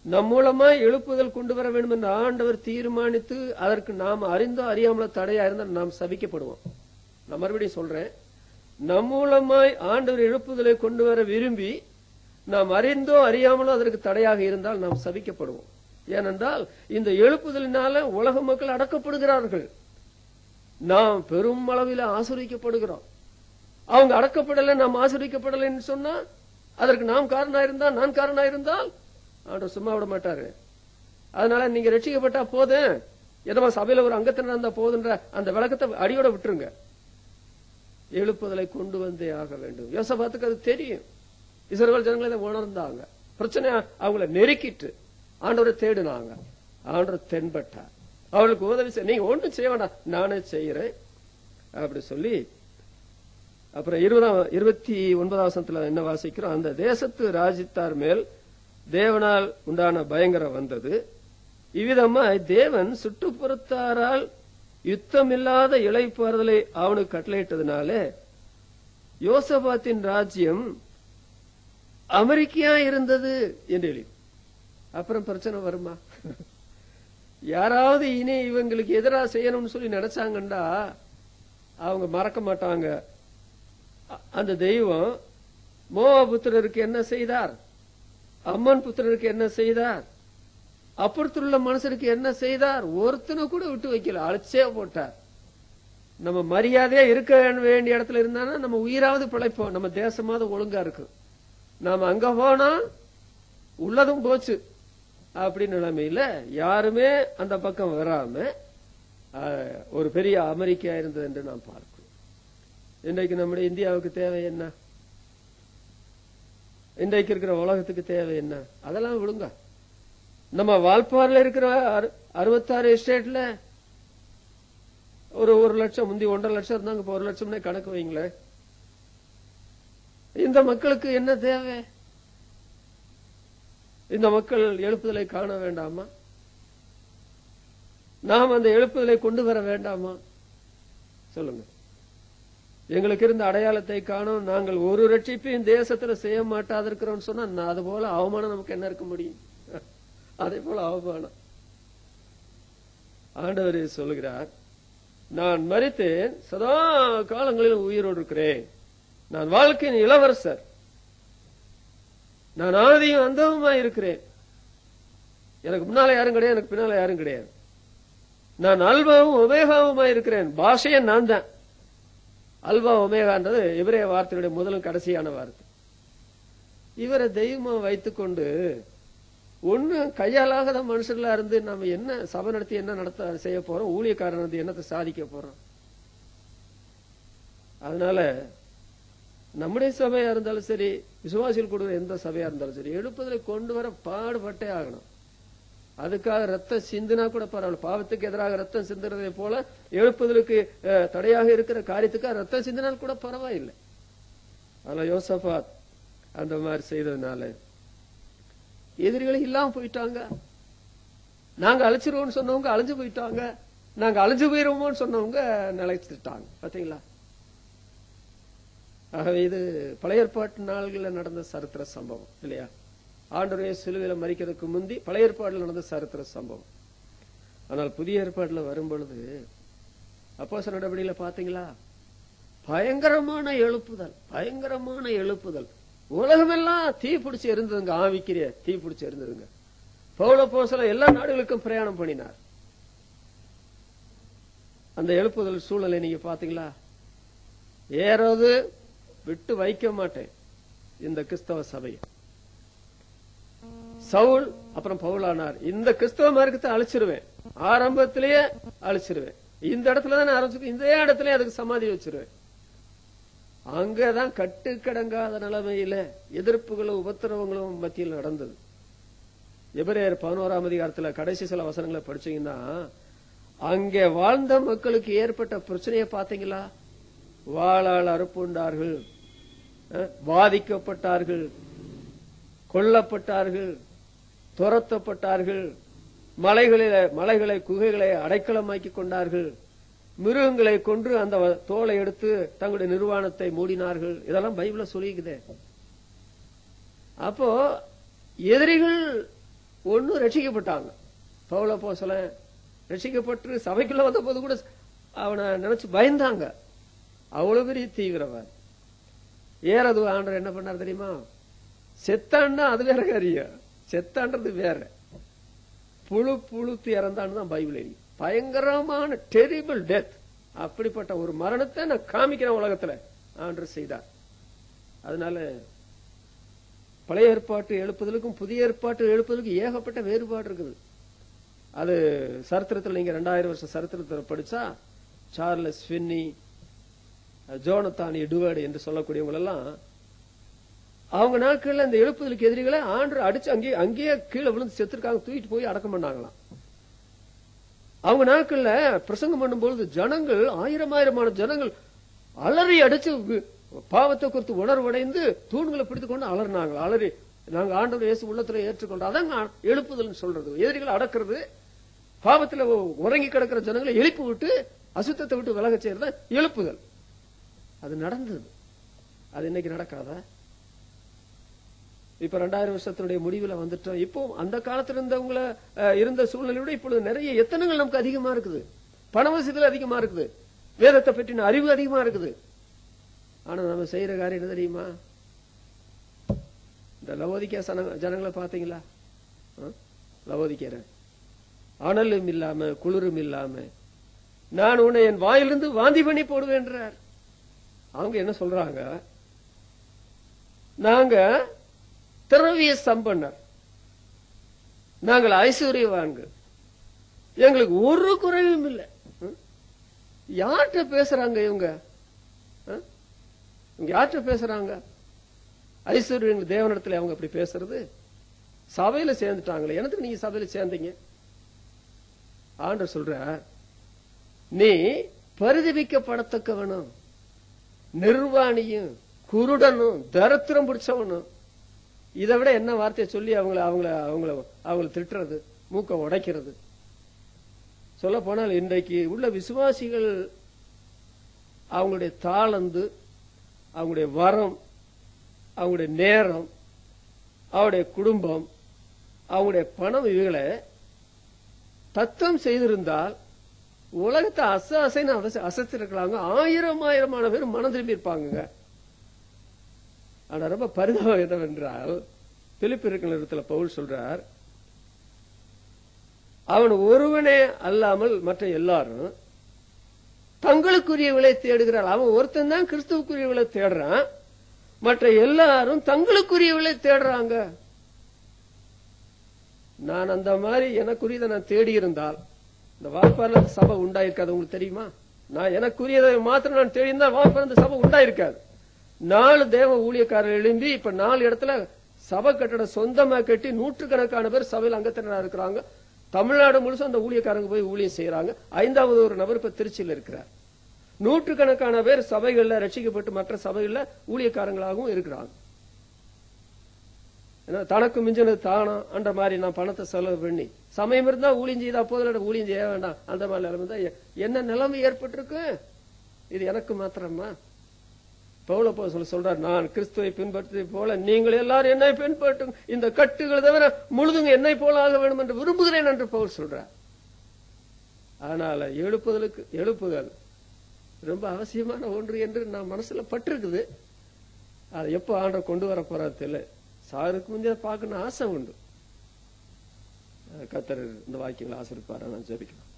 நம் மூலமா எழுப்புதல் கொண்டு வர வேண்டும் என்று ஆண்டவர் தீர்மானித்து அதற்கு நாம் அறிந்தோ அறியாமலோ தடையா இருந்தால் நாம் சபிக்கப்படுவோம். நான் மறுபடியும் சொல்றேன், நம் மூலமாய் ஆண்டவர் எழுப்புதலை கொண்டு வர விரும்பி நாம் அறிந்தோ அறியாமலோ அதற்கு தடையாக இருந்தால் நாம் சபிக்கப்படுவோம். ஏனென்றால் இந்த எழுப்புதலினால உலக மக்கள் அடக்கப்படுகிறார்கள், நாம் பெரும் அளவில் ஆசீர்வதிக்கப்படுகிறோம். அவங்க அடக்கப்படலை, நாம் ஆசீர்வதிக்கப்படலைன்னு சொன்னா அதற்கு நாம் காரணம் இருந்தால், நான் காரணம் இருந்தால் ஆண்டவர் சும்மா விட மாட்டாரு. அதனால நீங்க ரட்சிக்கப்பட்டா போதும், எதமா சபையில ஒரு அங்கத்தினர் இருந்தா போதுன்ற அந்த விளக்கத்தை அடியோட விட்டுருங்க. எழுப்புதலை கொண்டு வந்தே ஆக வேண்டும். யோசபாத்துக்கு அது தெரியும். இஸ்ரவேல் ஜனங்களை இதை உணர்ந்தாங்க. பிரச்சனை அவங்கள நெருக்கிட்டு ஆண்டவரை தேடினாங்க. ஆண்டவர் தென்பட்டார், அவளுக்கு உதவி செய்ய. நீங்க ஒன்றும் செய்ய வேண்டாம், நானே செய்யறேன் அப்படி சொல்லி அப்புறம் 29ஆம் வசனத்துல என்ன வாசிக்கிறோம்? அந்த தேசத்து ராஜ்யத்தார் மேல் தேவனால் உண்டான பயங்கரம் வந்தது. இவ்விதமா தேவன் சுற்றுப்புறத்தாரால் யுத்தமில்லாத இளைப்பாறுதலை அவனுக்கு கட்டளையிட்டதுனாலே யோசபாத்தின் ராஜ்யம் அமெரிக்கையா இருந்தது என்று எழுதி. அப்புறம் பிரச்சனை வருமா? யாராவது இனி இவங்களுக்கு எதிராக செய்யணும்னு சொல்லி நினைச்சாங்கண்டா அவங்க மறக்க மாட்டாங்க. அந்த தெய்வம் மோவாப் புத்திரருக்கு என்ன செய்தார், அம்மன் புத்திரருக்கு என்ன செய்தார், அப்புறத்துள்ள மனுஷருக்கு என்ன செய்தார், ஒருத்தனை கூட விட்டு வைக்கல, அழைச்சே போட்டார். நம்ம மரியாதையா இருக்க வேண்டிய இடத்துல இருந்தானா நம்ம உயிராவது பிழைப்போம், நம்ம தேசமாவது ஒழுங்கா இருக்கும். நாம அங்க போனா உள்ளதும் போச்சு அப்படின்னு நிலைமையில யாருமே அந்த பக்கம் வராம ஒரு பெரிய அமெரிக்கா இருந்தது என்று நாம் பார்க்கிறோம். இன்றைக்கு நம்முடைய இந்தியாவுக்கு தேவை என்ன? இன்றைக்கு இருக்கிற உலகத்துக்கு தேவை என்ன? அதெல்லாம் விடுங்க. நம்ம வால்பாறையில் இருக்கிற 66 எஸ்டேட்ல ஒரு 1 லட்சம், முந்தி 1.5 லட்சம் இருந்தாங்க, இப்ப 1 லட்சம்னே கணக்கு வைங்களேன். இந்த மக்களுக்கு என்ன தேவை? இந்த மக்கள் எழுப்புதலை காண வேண்டாமா? நாம் அந்த எழுப்புதலை கொண்டு வர வேண்டாமா? சொல்லுங்க. எங்களுக்கு இருந்த அடையாளத்தை காணும், நாங்கள் ஒரு ரட்சிப்பையும் தேசத்துல செய்ய மாட்டாது இருக்கிறோம் சொன்னா அது போல அவமானம் நமக்கு என்ன இருக்க முடியும்? அதே போல அவமானம். ஆண்டவர் சொல்லுகிறார், நான் மரித்தேன், சதா காலங்களில் உயிரோடு இருக்கிறேன், நான் வாழ்க்கையின் இளவரசர், நான் ஆதியும் அந்தவுமா இருக்கிறேன், எனக்கு முன்னால யாரும் கிடையாது, எனக்கு பின்னால யாரும் கிடையாது. நான் அல்பாவும் ஒமேகாவுமா இருக்கிறேன். பாஷையே நான் தான். அல்பா ஒமேகான்றது இவரே வார்த்தையுடைய முதலும் கடைசியான வார்த்தை. இவரை தெய்வமா வைத்துக்கொண்டு ஒண்ணு கையாலாகாத மனுஷர்களா இருந்து நம்ம என்ன சபை நடத்தி என்ன நடத்த செய்ய போறோம், ஊழியக்காரன் வந்து என்னத்தை சாதிக்க போறோம். அதனால நம்முடைய சபையா இருந்தாலும் சரி, விசுவாசிகள் கொடுக்கிற எந்த சபையா இருந்தாலும் சரி, எழுப்புதலை கொண்டு வர பாடுபட்டே ஆகணும். அதுக்காக ரத்தம் சிந்தினா கூட பரவாயில்ல. பாவத்துக்கு எதிராக ரத்தம் சிந்துறதை போல எழுப்புதலுக்கு தடையாக இருக்கிற காரியத்துக்காக ரத்தம் சிந்தினால் கூட பரவாயில்லை. அதனால யோசபாத் அந்த மாதிரி செய்ததுனால எதிரிகள் இல்லாம போயிட்டாங்க. நாங்க அழைச்சிருவோம்னு சொன்னவங்க அழிஞ்சு போயிட்டாங்க. நாங்க அழிஞ்சு போயிருவோம்னு சொன்னவங்க நிலைச்சிட்டாங்க. பாத்தீங்களா? ஆகவே இது பழைய ஏற்பாட்டு நாள்களில் நடந்த சரித்திர சம்பவம் இல்லையா? ஆண்டவரே சிலுவையில மரிக்கிறதுக்கு முந்தி பழைய ஏற்பாடுல நடந்த சரித்திர சம்பவம். ஆனால் புதிய ஏற்பாடுல வரும்பொழுது அப்போஸ்தலர் நடவடிக்கையில பாத்தீங்களா, பயங்கரமான எழுப்புதல், பயங்கரமான எழுப்புதல். உலகமெல்லாம் தீ பிடிச்சு இருந்ததுங்க. ஆவிக்கிறிய தீ பிடிச்சு இருந்ததுங்க. பவுல் அப்போஸ்தலர் எல்லா நாடுகளுக்கும் பிரயாணம் பண்ணினார். அந்த எழுப்புதல் சூழலை நீங்க பாத்தீங்களா? ஏறாவது விட்டு வைக்க மாட்டேன் இந்த கிறிஸ்தவ சபையை. சவுல் அப்புறம் பவுலானார். இந்த கிறிஸ்தவ மார்க்கத்தை அழிச்சிருவேன், ஆரம்பத்திலேயே அழிச்சிருவேன். இந்த இடத்துலதான் ஆரம்பிச்சு இந்த இடத்துல அதுக்கு சமாதி வச்சிருவேன். அங்கதான் கட்டுக்கடங்காத நிலைமையில எதிர்ப்புகளும் உபத்திரவங்களும் மத்தியில் நடந்தது. எபிரேயர் 11ஆம் அதிகாரத்துல கடைசி சில வசனங்களை படிச்சீங்கன்னா, அங்கே வாழ்ந்த மக்களுக்கு ஏற்பட்ட பிரச்சனையை பாத்தீங்களா? வாளால் அறுப்புண்டார்கள், பாதிக்கப்பட்டார்கள், கொல்லப்பட்டார்கள், துரத்தப்பட்டார்கள், மலைகளை குகைகளை அடைக்கலமாக்கி கொண்டார்கள், மிருகங்களை கொன்று அந்த தோலை எடுத்து தங்களுடைய நிர்வாணத்தை மூடினார்கள். இதெல்லாம் பைபிள்ல சொல்லிக்குதே. அப்போ எதிரிகள் ஒன்னும் ரட்சிக்கப்பட்டாங்க. பவுல் அப்போஸ்தலன் ரட்சிக்கப்பட்டு சபைக்குள்ள வந்த போது கூட அவனை நினைச்சு பயந்தாங்க. அவ்வளவு பெரிய தீவிரவாதி. ஏறது ஆண்டவர் என்ன பண்ணார் தெரியுமா? செத்தான்னா அது வேற காரியம், செத்தான்றது வேற. புழுத்து இறந்தான்னு தான் பைபிள் எழுதி. பயங்கரமான டெரிபிள் டெத். அப்படிப்பட்ட ஒரு மரணத்தை நான் காமிக்கிறேன் உலகத்துல ஆண்டவர் செய்தார். அதனால பழைய ஏற்பாட்டு எழுப்புதலுக்கும் புதிய ஏற்பாட்டு எழுப்புதலுக்கும் ஏகப்பட்ட வேறுபாடு இருக்குது. அது சரித்திரத்தில் நீங்க 2000 வருஷம் சரித்திரத்தில் படிச்சா சார்லஸ் ஃபின்னி, ஜோனத்தான் எட்வர்டு என்று சொல்லக்கூடியவங்க எல்லாம் அவங்க நாட்கள்ல இந்த எழுப்புதலுக்கு எதிரிகளை ஆண்டவர் அடிச்சு அங்கேயே கீழே விழுந்து செத்துருக்காங்க, தூக்கிட்டு போய் அடக்கம் பண்ணாங்களாம். அவங்க நாட்கள்ல பிரசங்கம் பண்ணும்போது ஜனங்கள் ஆயிரமான ஜனங்கள் அலறி அடிச்சு பாவத்தை குறித்து உணர்வடைந்து தூண்களை பிடித்து கொண்டு அலறினாங்க. அலறி நாங்க ஆண்டவர் இயேசு உள்ளத்துல ஏற்றுக்கொண்டோம். அதாங்க எழுப்புதல் சொல்றது. எதிரிகளை அடக்கிறது, பாவத்துல உறங்கி கிடக்கிற ஜனங்களை எழுப்பி விட்டு அசுத்தத்தை விட்டு விலக செய்யறத எழுப்புதல். அது நடந்தது. அது இன்னைக்கு நடக்காதா? இப்ப 2000 வருஷத்தினுடைய முடிவுல வந்துட்டோம். இப்போ அந்த காலத்துல இருந்தவங்கள இருந்த சூழ்நிலையோட இப்பொழுது நிறைய எத்தனைகள் நமக்கு அதிகமா இருக்குது, பண வசதிகள் அதிகமா இருக்குது, வேதத்தை பற்றின அறிவு அதிகமா இருக்குது. ஆனா நம்ம செய்யற காரியம் என்ன தெரியுமா? இந்த லவோதிக்கா ஜனங்களை பாத்தீங்களா? லவோதிக்கிற அனலும் இல்லாம குளிரும் இல்லாம நான் உன்னை என் வாயிலிருந்து வாந்தி பண்ணி போடுவேன்றார். அவங்க என்ன சொல்றாங்க? நாங்க திரவிய சம்பன்னர், நாங்கள் ஐஸ்வர்யவான்கள், எங்களுக்கு ஒரு குறைவும் இல்லை. யார்கிட்ட பேசுறாங்க இவங்க? யார்கிட்ட பேசுறாங்க? ஐஸ்வர்யங்கள் தேவனிடத்துல அவங்க அப்படி பேசுறது? சபையில சேர்ந்துட்டாங்களே. எனக்கு நீங்க சபையில சேர்ந்தீங்க? ஆண்டவர் சொல்ற, நீ பரிதபிக்கப்படத்தக்கவனும் நிர்வாணியும் குருடனும் தரித்திரம் பிடிச்சவனும். இதை விட என்ன வார்த்தையை சொல்லி அவங்கள திட்டுறது, மூக்க உடைக்கிறது? சொல்ல போனால் இன்றைக்கு உள்ள விசுவாசிகள் அவங்களுடைய தாளந்து, அவங்களுடைய வரம், அவங்களுடைய நேரம், அவருடைய குடும்பம், அவங்களுடைய பணம், இவைகளை தத்தம் செய்திருந்தால் உலகத்தை அசைச்சிருக்கலாங்க. ஆயிரமான பேர் மனம் திரும்பி இருப்பாங்க. ஆனா ரொம்ப பரிதாபம் என்னவென்றால், பிலிப்பியர்கள் இடத்துல பவுல் சொல்றார், அவன் ஒருவனே அல்லாமல் மற்ற எல்லாரும் தங்களுக்குரியவளை தேடுகிறாள். அவன் ஒருத்தன் தான் கிறிஸ்துவுக்குரியவளை தேடுறான், மற்ற எல்லாரும் தங்களுக்குரியவளை தேடுறாங்க. நான் அந்த மாதிரி எனக்குரியதை நான் தேடி இருந்தால் இந்த வாய்ப்பாளர் சபை உண்டாயிருக்காது. உங்களுக்கு தெரியுமா? நான் எனக்குரியதை மாத்திரம் நான் தேடி இருந்தால் வாய்ப்பாளர் சபை உண்டாயிருக்காது. 4 தேவ ஊழியக்காரர்கள் எழும்பி இப்ப 4 இடத்துல சபை கட்டடம் சொந்தமா கட்டி நூற்றுக்கணக்கான பேர் சபையில் அங்கத்தினரா இருக்கிறாங்க. தமிழ்நாடு முழுசும் அந்த ஊழியக்காரங்க போய் ஊழியம் செய்யறாங்க. 5வது ஒரு நபர் இப்ப திருச்சியில் இருக்கிறார். நூற்றுக்கணக்கான பேர் சபைகள்ல ரட்சிக்கப்பட்டு மற்ற சபைகள்ல ஊழியக்காரங்களாகவும் இருக்கிறாங்க. தனக்கு மிஞ்சினது தானம் என்ற மாதிரி நான் பணத்தை செலவு பண்ணி சமயம் இருந்தா ஊழியம் செய்தா போதில் ஊழியம் செய்ய வேண்டாம் அந்த மாதிரி நிலைமை தான் என்ன நிலைமை ஏற்பட்டிருக்கு. இது எனக்கு மாத்திரமா? பவுல் அப்போஸ்தலன் சொல்றார், நான் கிறிஸ்துவை பின்பற்றி போல நீங்கள் எல்லாரும் என்னை பின்பற்றும், இந்த கட்டுகள் தவிர முழுதுங்க என்னை போல ஆக வேண்டும் என்று விரும்புகிறேன் என்று பவுல் சொல்றார். அதனால எழுப்புதல் ரொம்ப அவசியமான ஒன்று என்று நான் மனசுல பட்டிருக்குது. அதை எப்ப ஆண்டவர் கொண்டு வர போறது இல்லை. சாருக்கு முந்தைய பார்க்கணும் ஆசை உண்டு. கர்த்தர் இந்த வாக்கியங்களை ஆசிரிப்பாரா? நான் ஜெபிக்கிறேன்.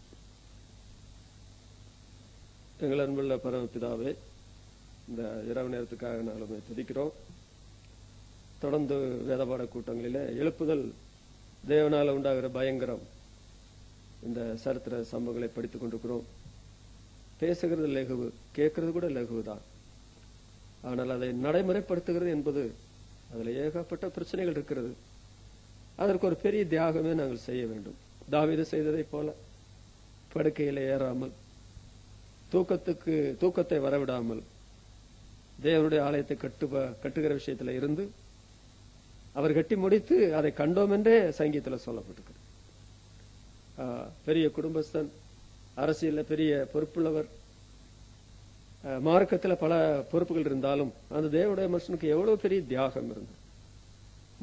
எங்கள் அன்புள்ள பரமபிதாவே, இந்த இரவு நேரத்துக்காக நாளுமே துதிக்கிறோம். தொடர்ந்து வேதபாட கூட்டங்களிலே எழுப்புதல் தேவனால உண்டாகிற பயங்கரம் இந்த சரித்திர சம்பவங்களை படித்துக் கொண்டிருக்கிறோம். பேசுகிறது லகுவு, கேட்கறது கூட லகுவுதான். ஆனால் அதை நடைமுறைப்படுத்துகிறது என்பது அதுல ஏகப்பட்ட பிரச்சனைகள் இருக்கிறது. அதற்கு ஒரு பெரிய தியாகமே நாங்கள் செய்ய வேண்டும். தாவீது செய்ததை போல படுக்கையில ஏறாமல், தூக்கத்தை வரவிடாமல், தேவனுடைய ஆலயத்தை கட்டுகிற விஷயத்துல இருந்து அவர் கட்டி முடித்து அதை கண்டோம் என்றே சங்கீதத்தில் சொல்லப்பட்டிருக்கு. பெரிய குடும்பஸ்தன், அரசியல்ல பெரிய பொறுப்புள்ளவர், மார்க்கத்தில் பல பொறுப்புகள் இருந்தாலும் அந்த தேவனுடைய மனுஷனுக்கு எவ்வளவு பெரிய தியாகம் இருந்தது.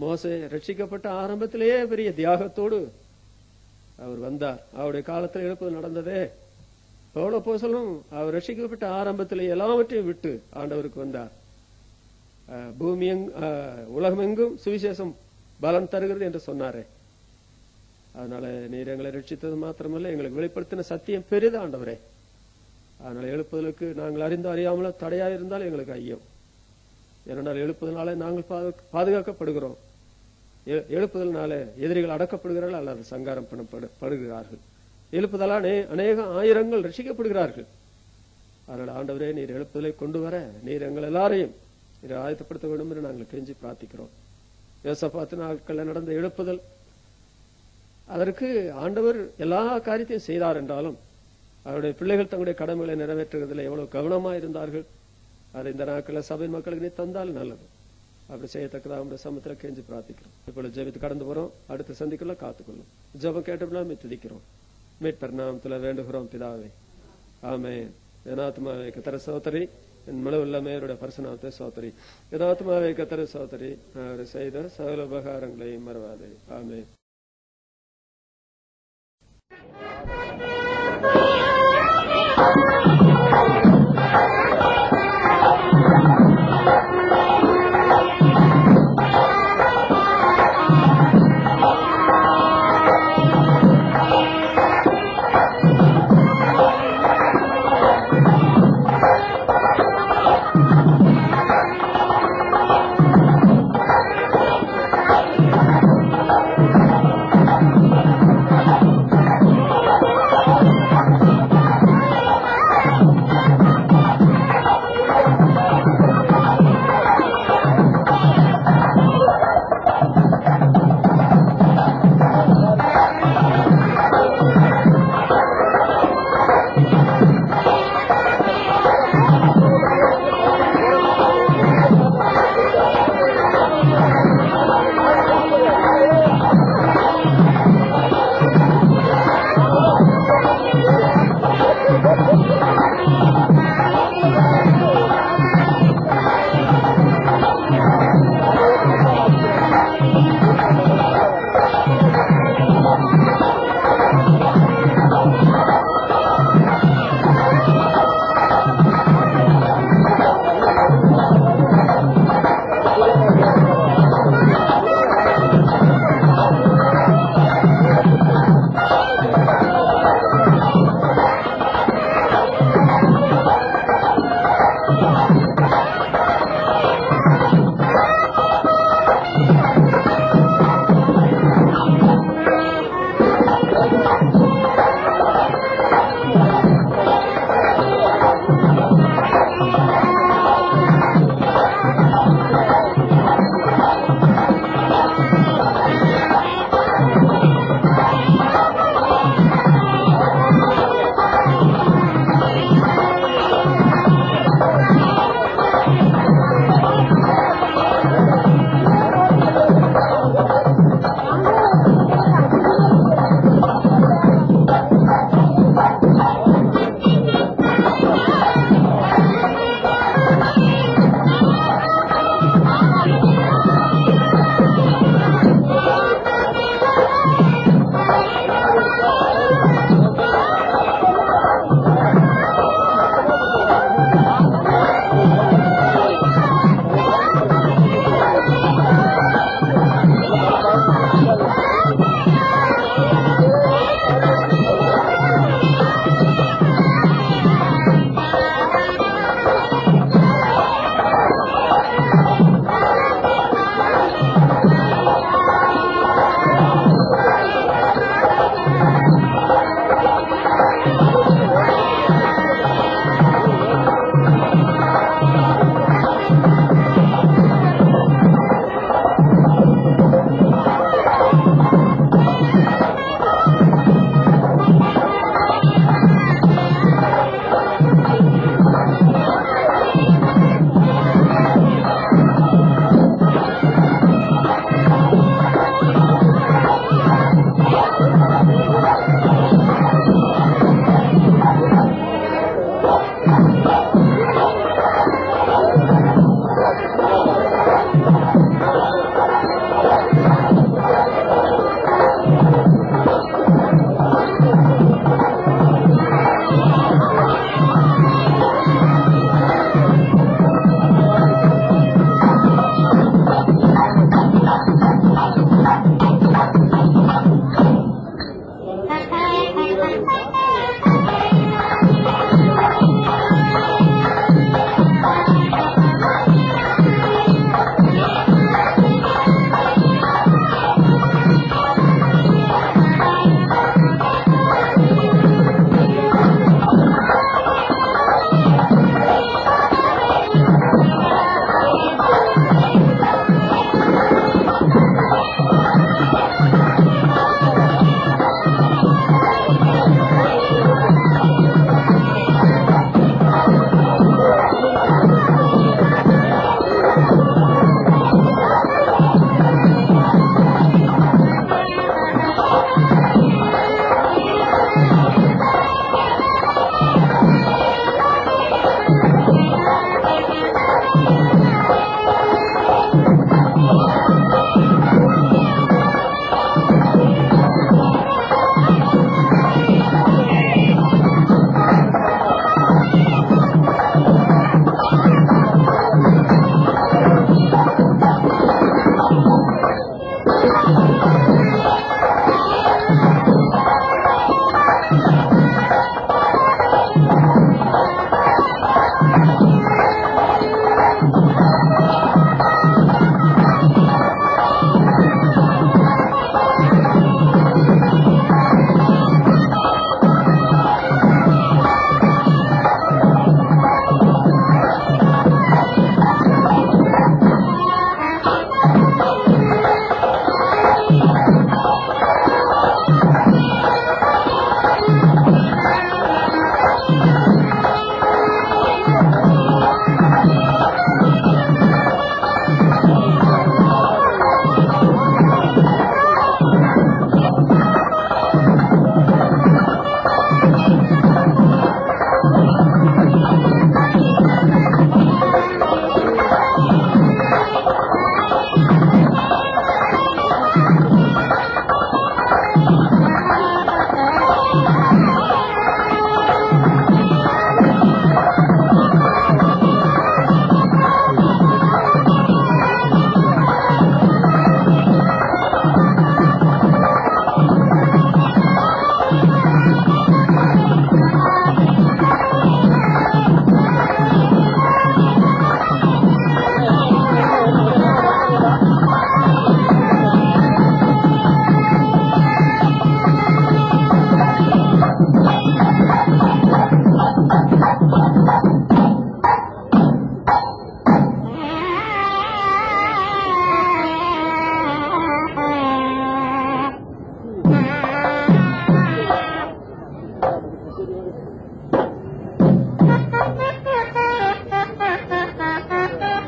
மோசே ரட்சிக்கப்பட்ட ஆரம்பத்திலேயே பெரிய தியாகத்தோடு அவர் வந்தார். அவருடைய காலத்தில் எழுப்புதல் நடந்ததே. பவுல் அப்போஸ்தலன் அவர் ரட்சிக்கப்பட்ட ஆரம்பத்தில் எல்லாவற்றையும் விட்டு ஆண்டவருக்கு வந்தார். உலகமெங்கும் சுவிசேஷம் பலம் தருகிறது என்று சொன்னாரே. அதனால நீர் எங்களை ரட்சித்தது மாத்திரமல்ல, எங்களுக்கு வெளிப்படுத்தின சத்தியம் பெரிது ஆண்டவரே. அதனால எழுப்புதலுக்கு நாங்கள் அறியாமல தடையாயிருந்தால் எங்களுக்கு ஐயம். ஏனென்றால் எழுப்புதனால நாங்கள் பாதுகாக்கப்படுகிறோம். எழுப்புதல்னால எதிரிகள் அடக்கப்படுகிறார்கள் அல்லது சங்காரம் பண்ணப்படுகிறார்கள். எழுப்புதலால் அநேக ஆயிரங்கள் ரட்சிக்கப்படுகிறார்கள். அதனால ஆண்டவரே, நீர் எழுப்புதலை கொண்டு வர நீர் எங்கள் எல்லாரையும் நீர் ஆயத்தப்படுத்த வேண்டும் என்று நாங்கள் கெஞ்சி பிரார்த்திக்கிறோம். யோசபாத்து நாட்களில் நடந்த எழுப்புதல், அதற்கு ஆண்டவர் எல்லா காரியத்தையும் செய்தார் என்றாலும் அவருடைய பிள்ளைகள் தங்களுடைய கடமைகளை நிறைவேற்றுவதில் எவ்வளவு கவனமா இருந்தார்கள். அதை இந்த நாட்களில் சபையின் மக்களுக்கு நீ தந்தால் நல்லது. அப்படி செய்யத்தக்கதாக நம்முடைய சமத்துல கெஞ்சி பிரார்த்திக்கிறோம். இப்பொழுது ஜெபித்து கடந்து போறோம். அடுத்த சந்திக்குள்ள காத்துக்கொள்ளும். ஜெபம் கேட்டோம்னா துதிக்கிறோம். மீட்பர் நாமத்துல வேண்டுகிறோம் பிதாவே, ஆமென். என் ஆத்மாவை கர்த்தரை ஸ்தோத்திரி, என் முழு உள்ளமே அவருடைய பரிசுநாமத்தை ஸ்தோத்திரி. என் ஆத்மாவை கர்த்தரை ஸ்தோத்திரி, அவர் செய்த சகல உபகாரங்களையும் மறவாதே. ஆமென்.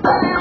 ஆ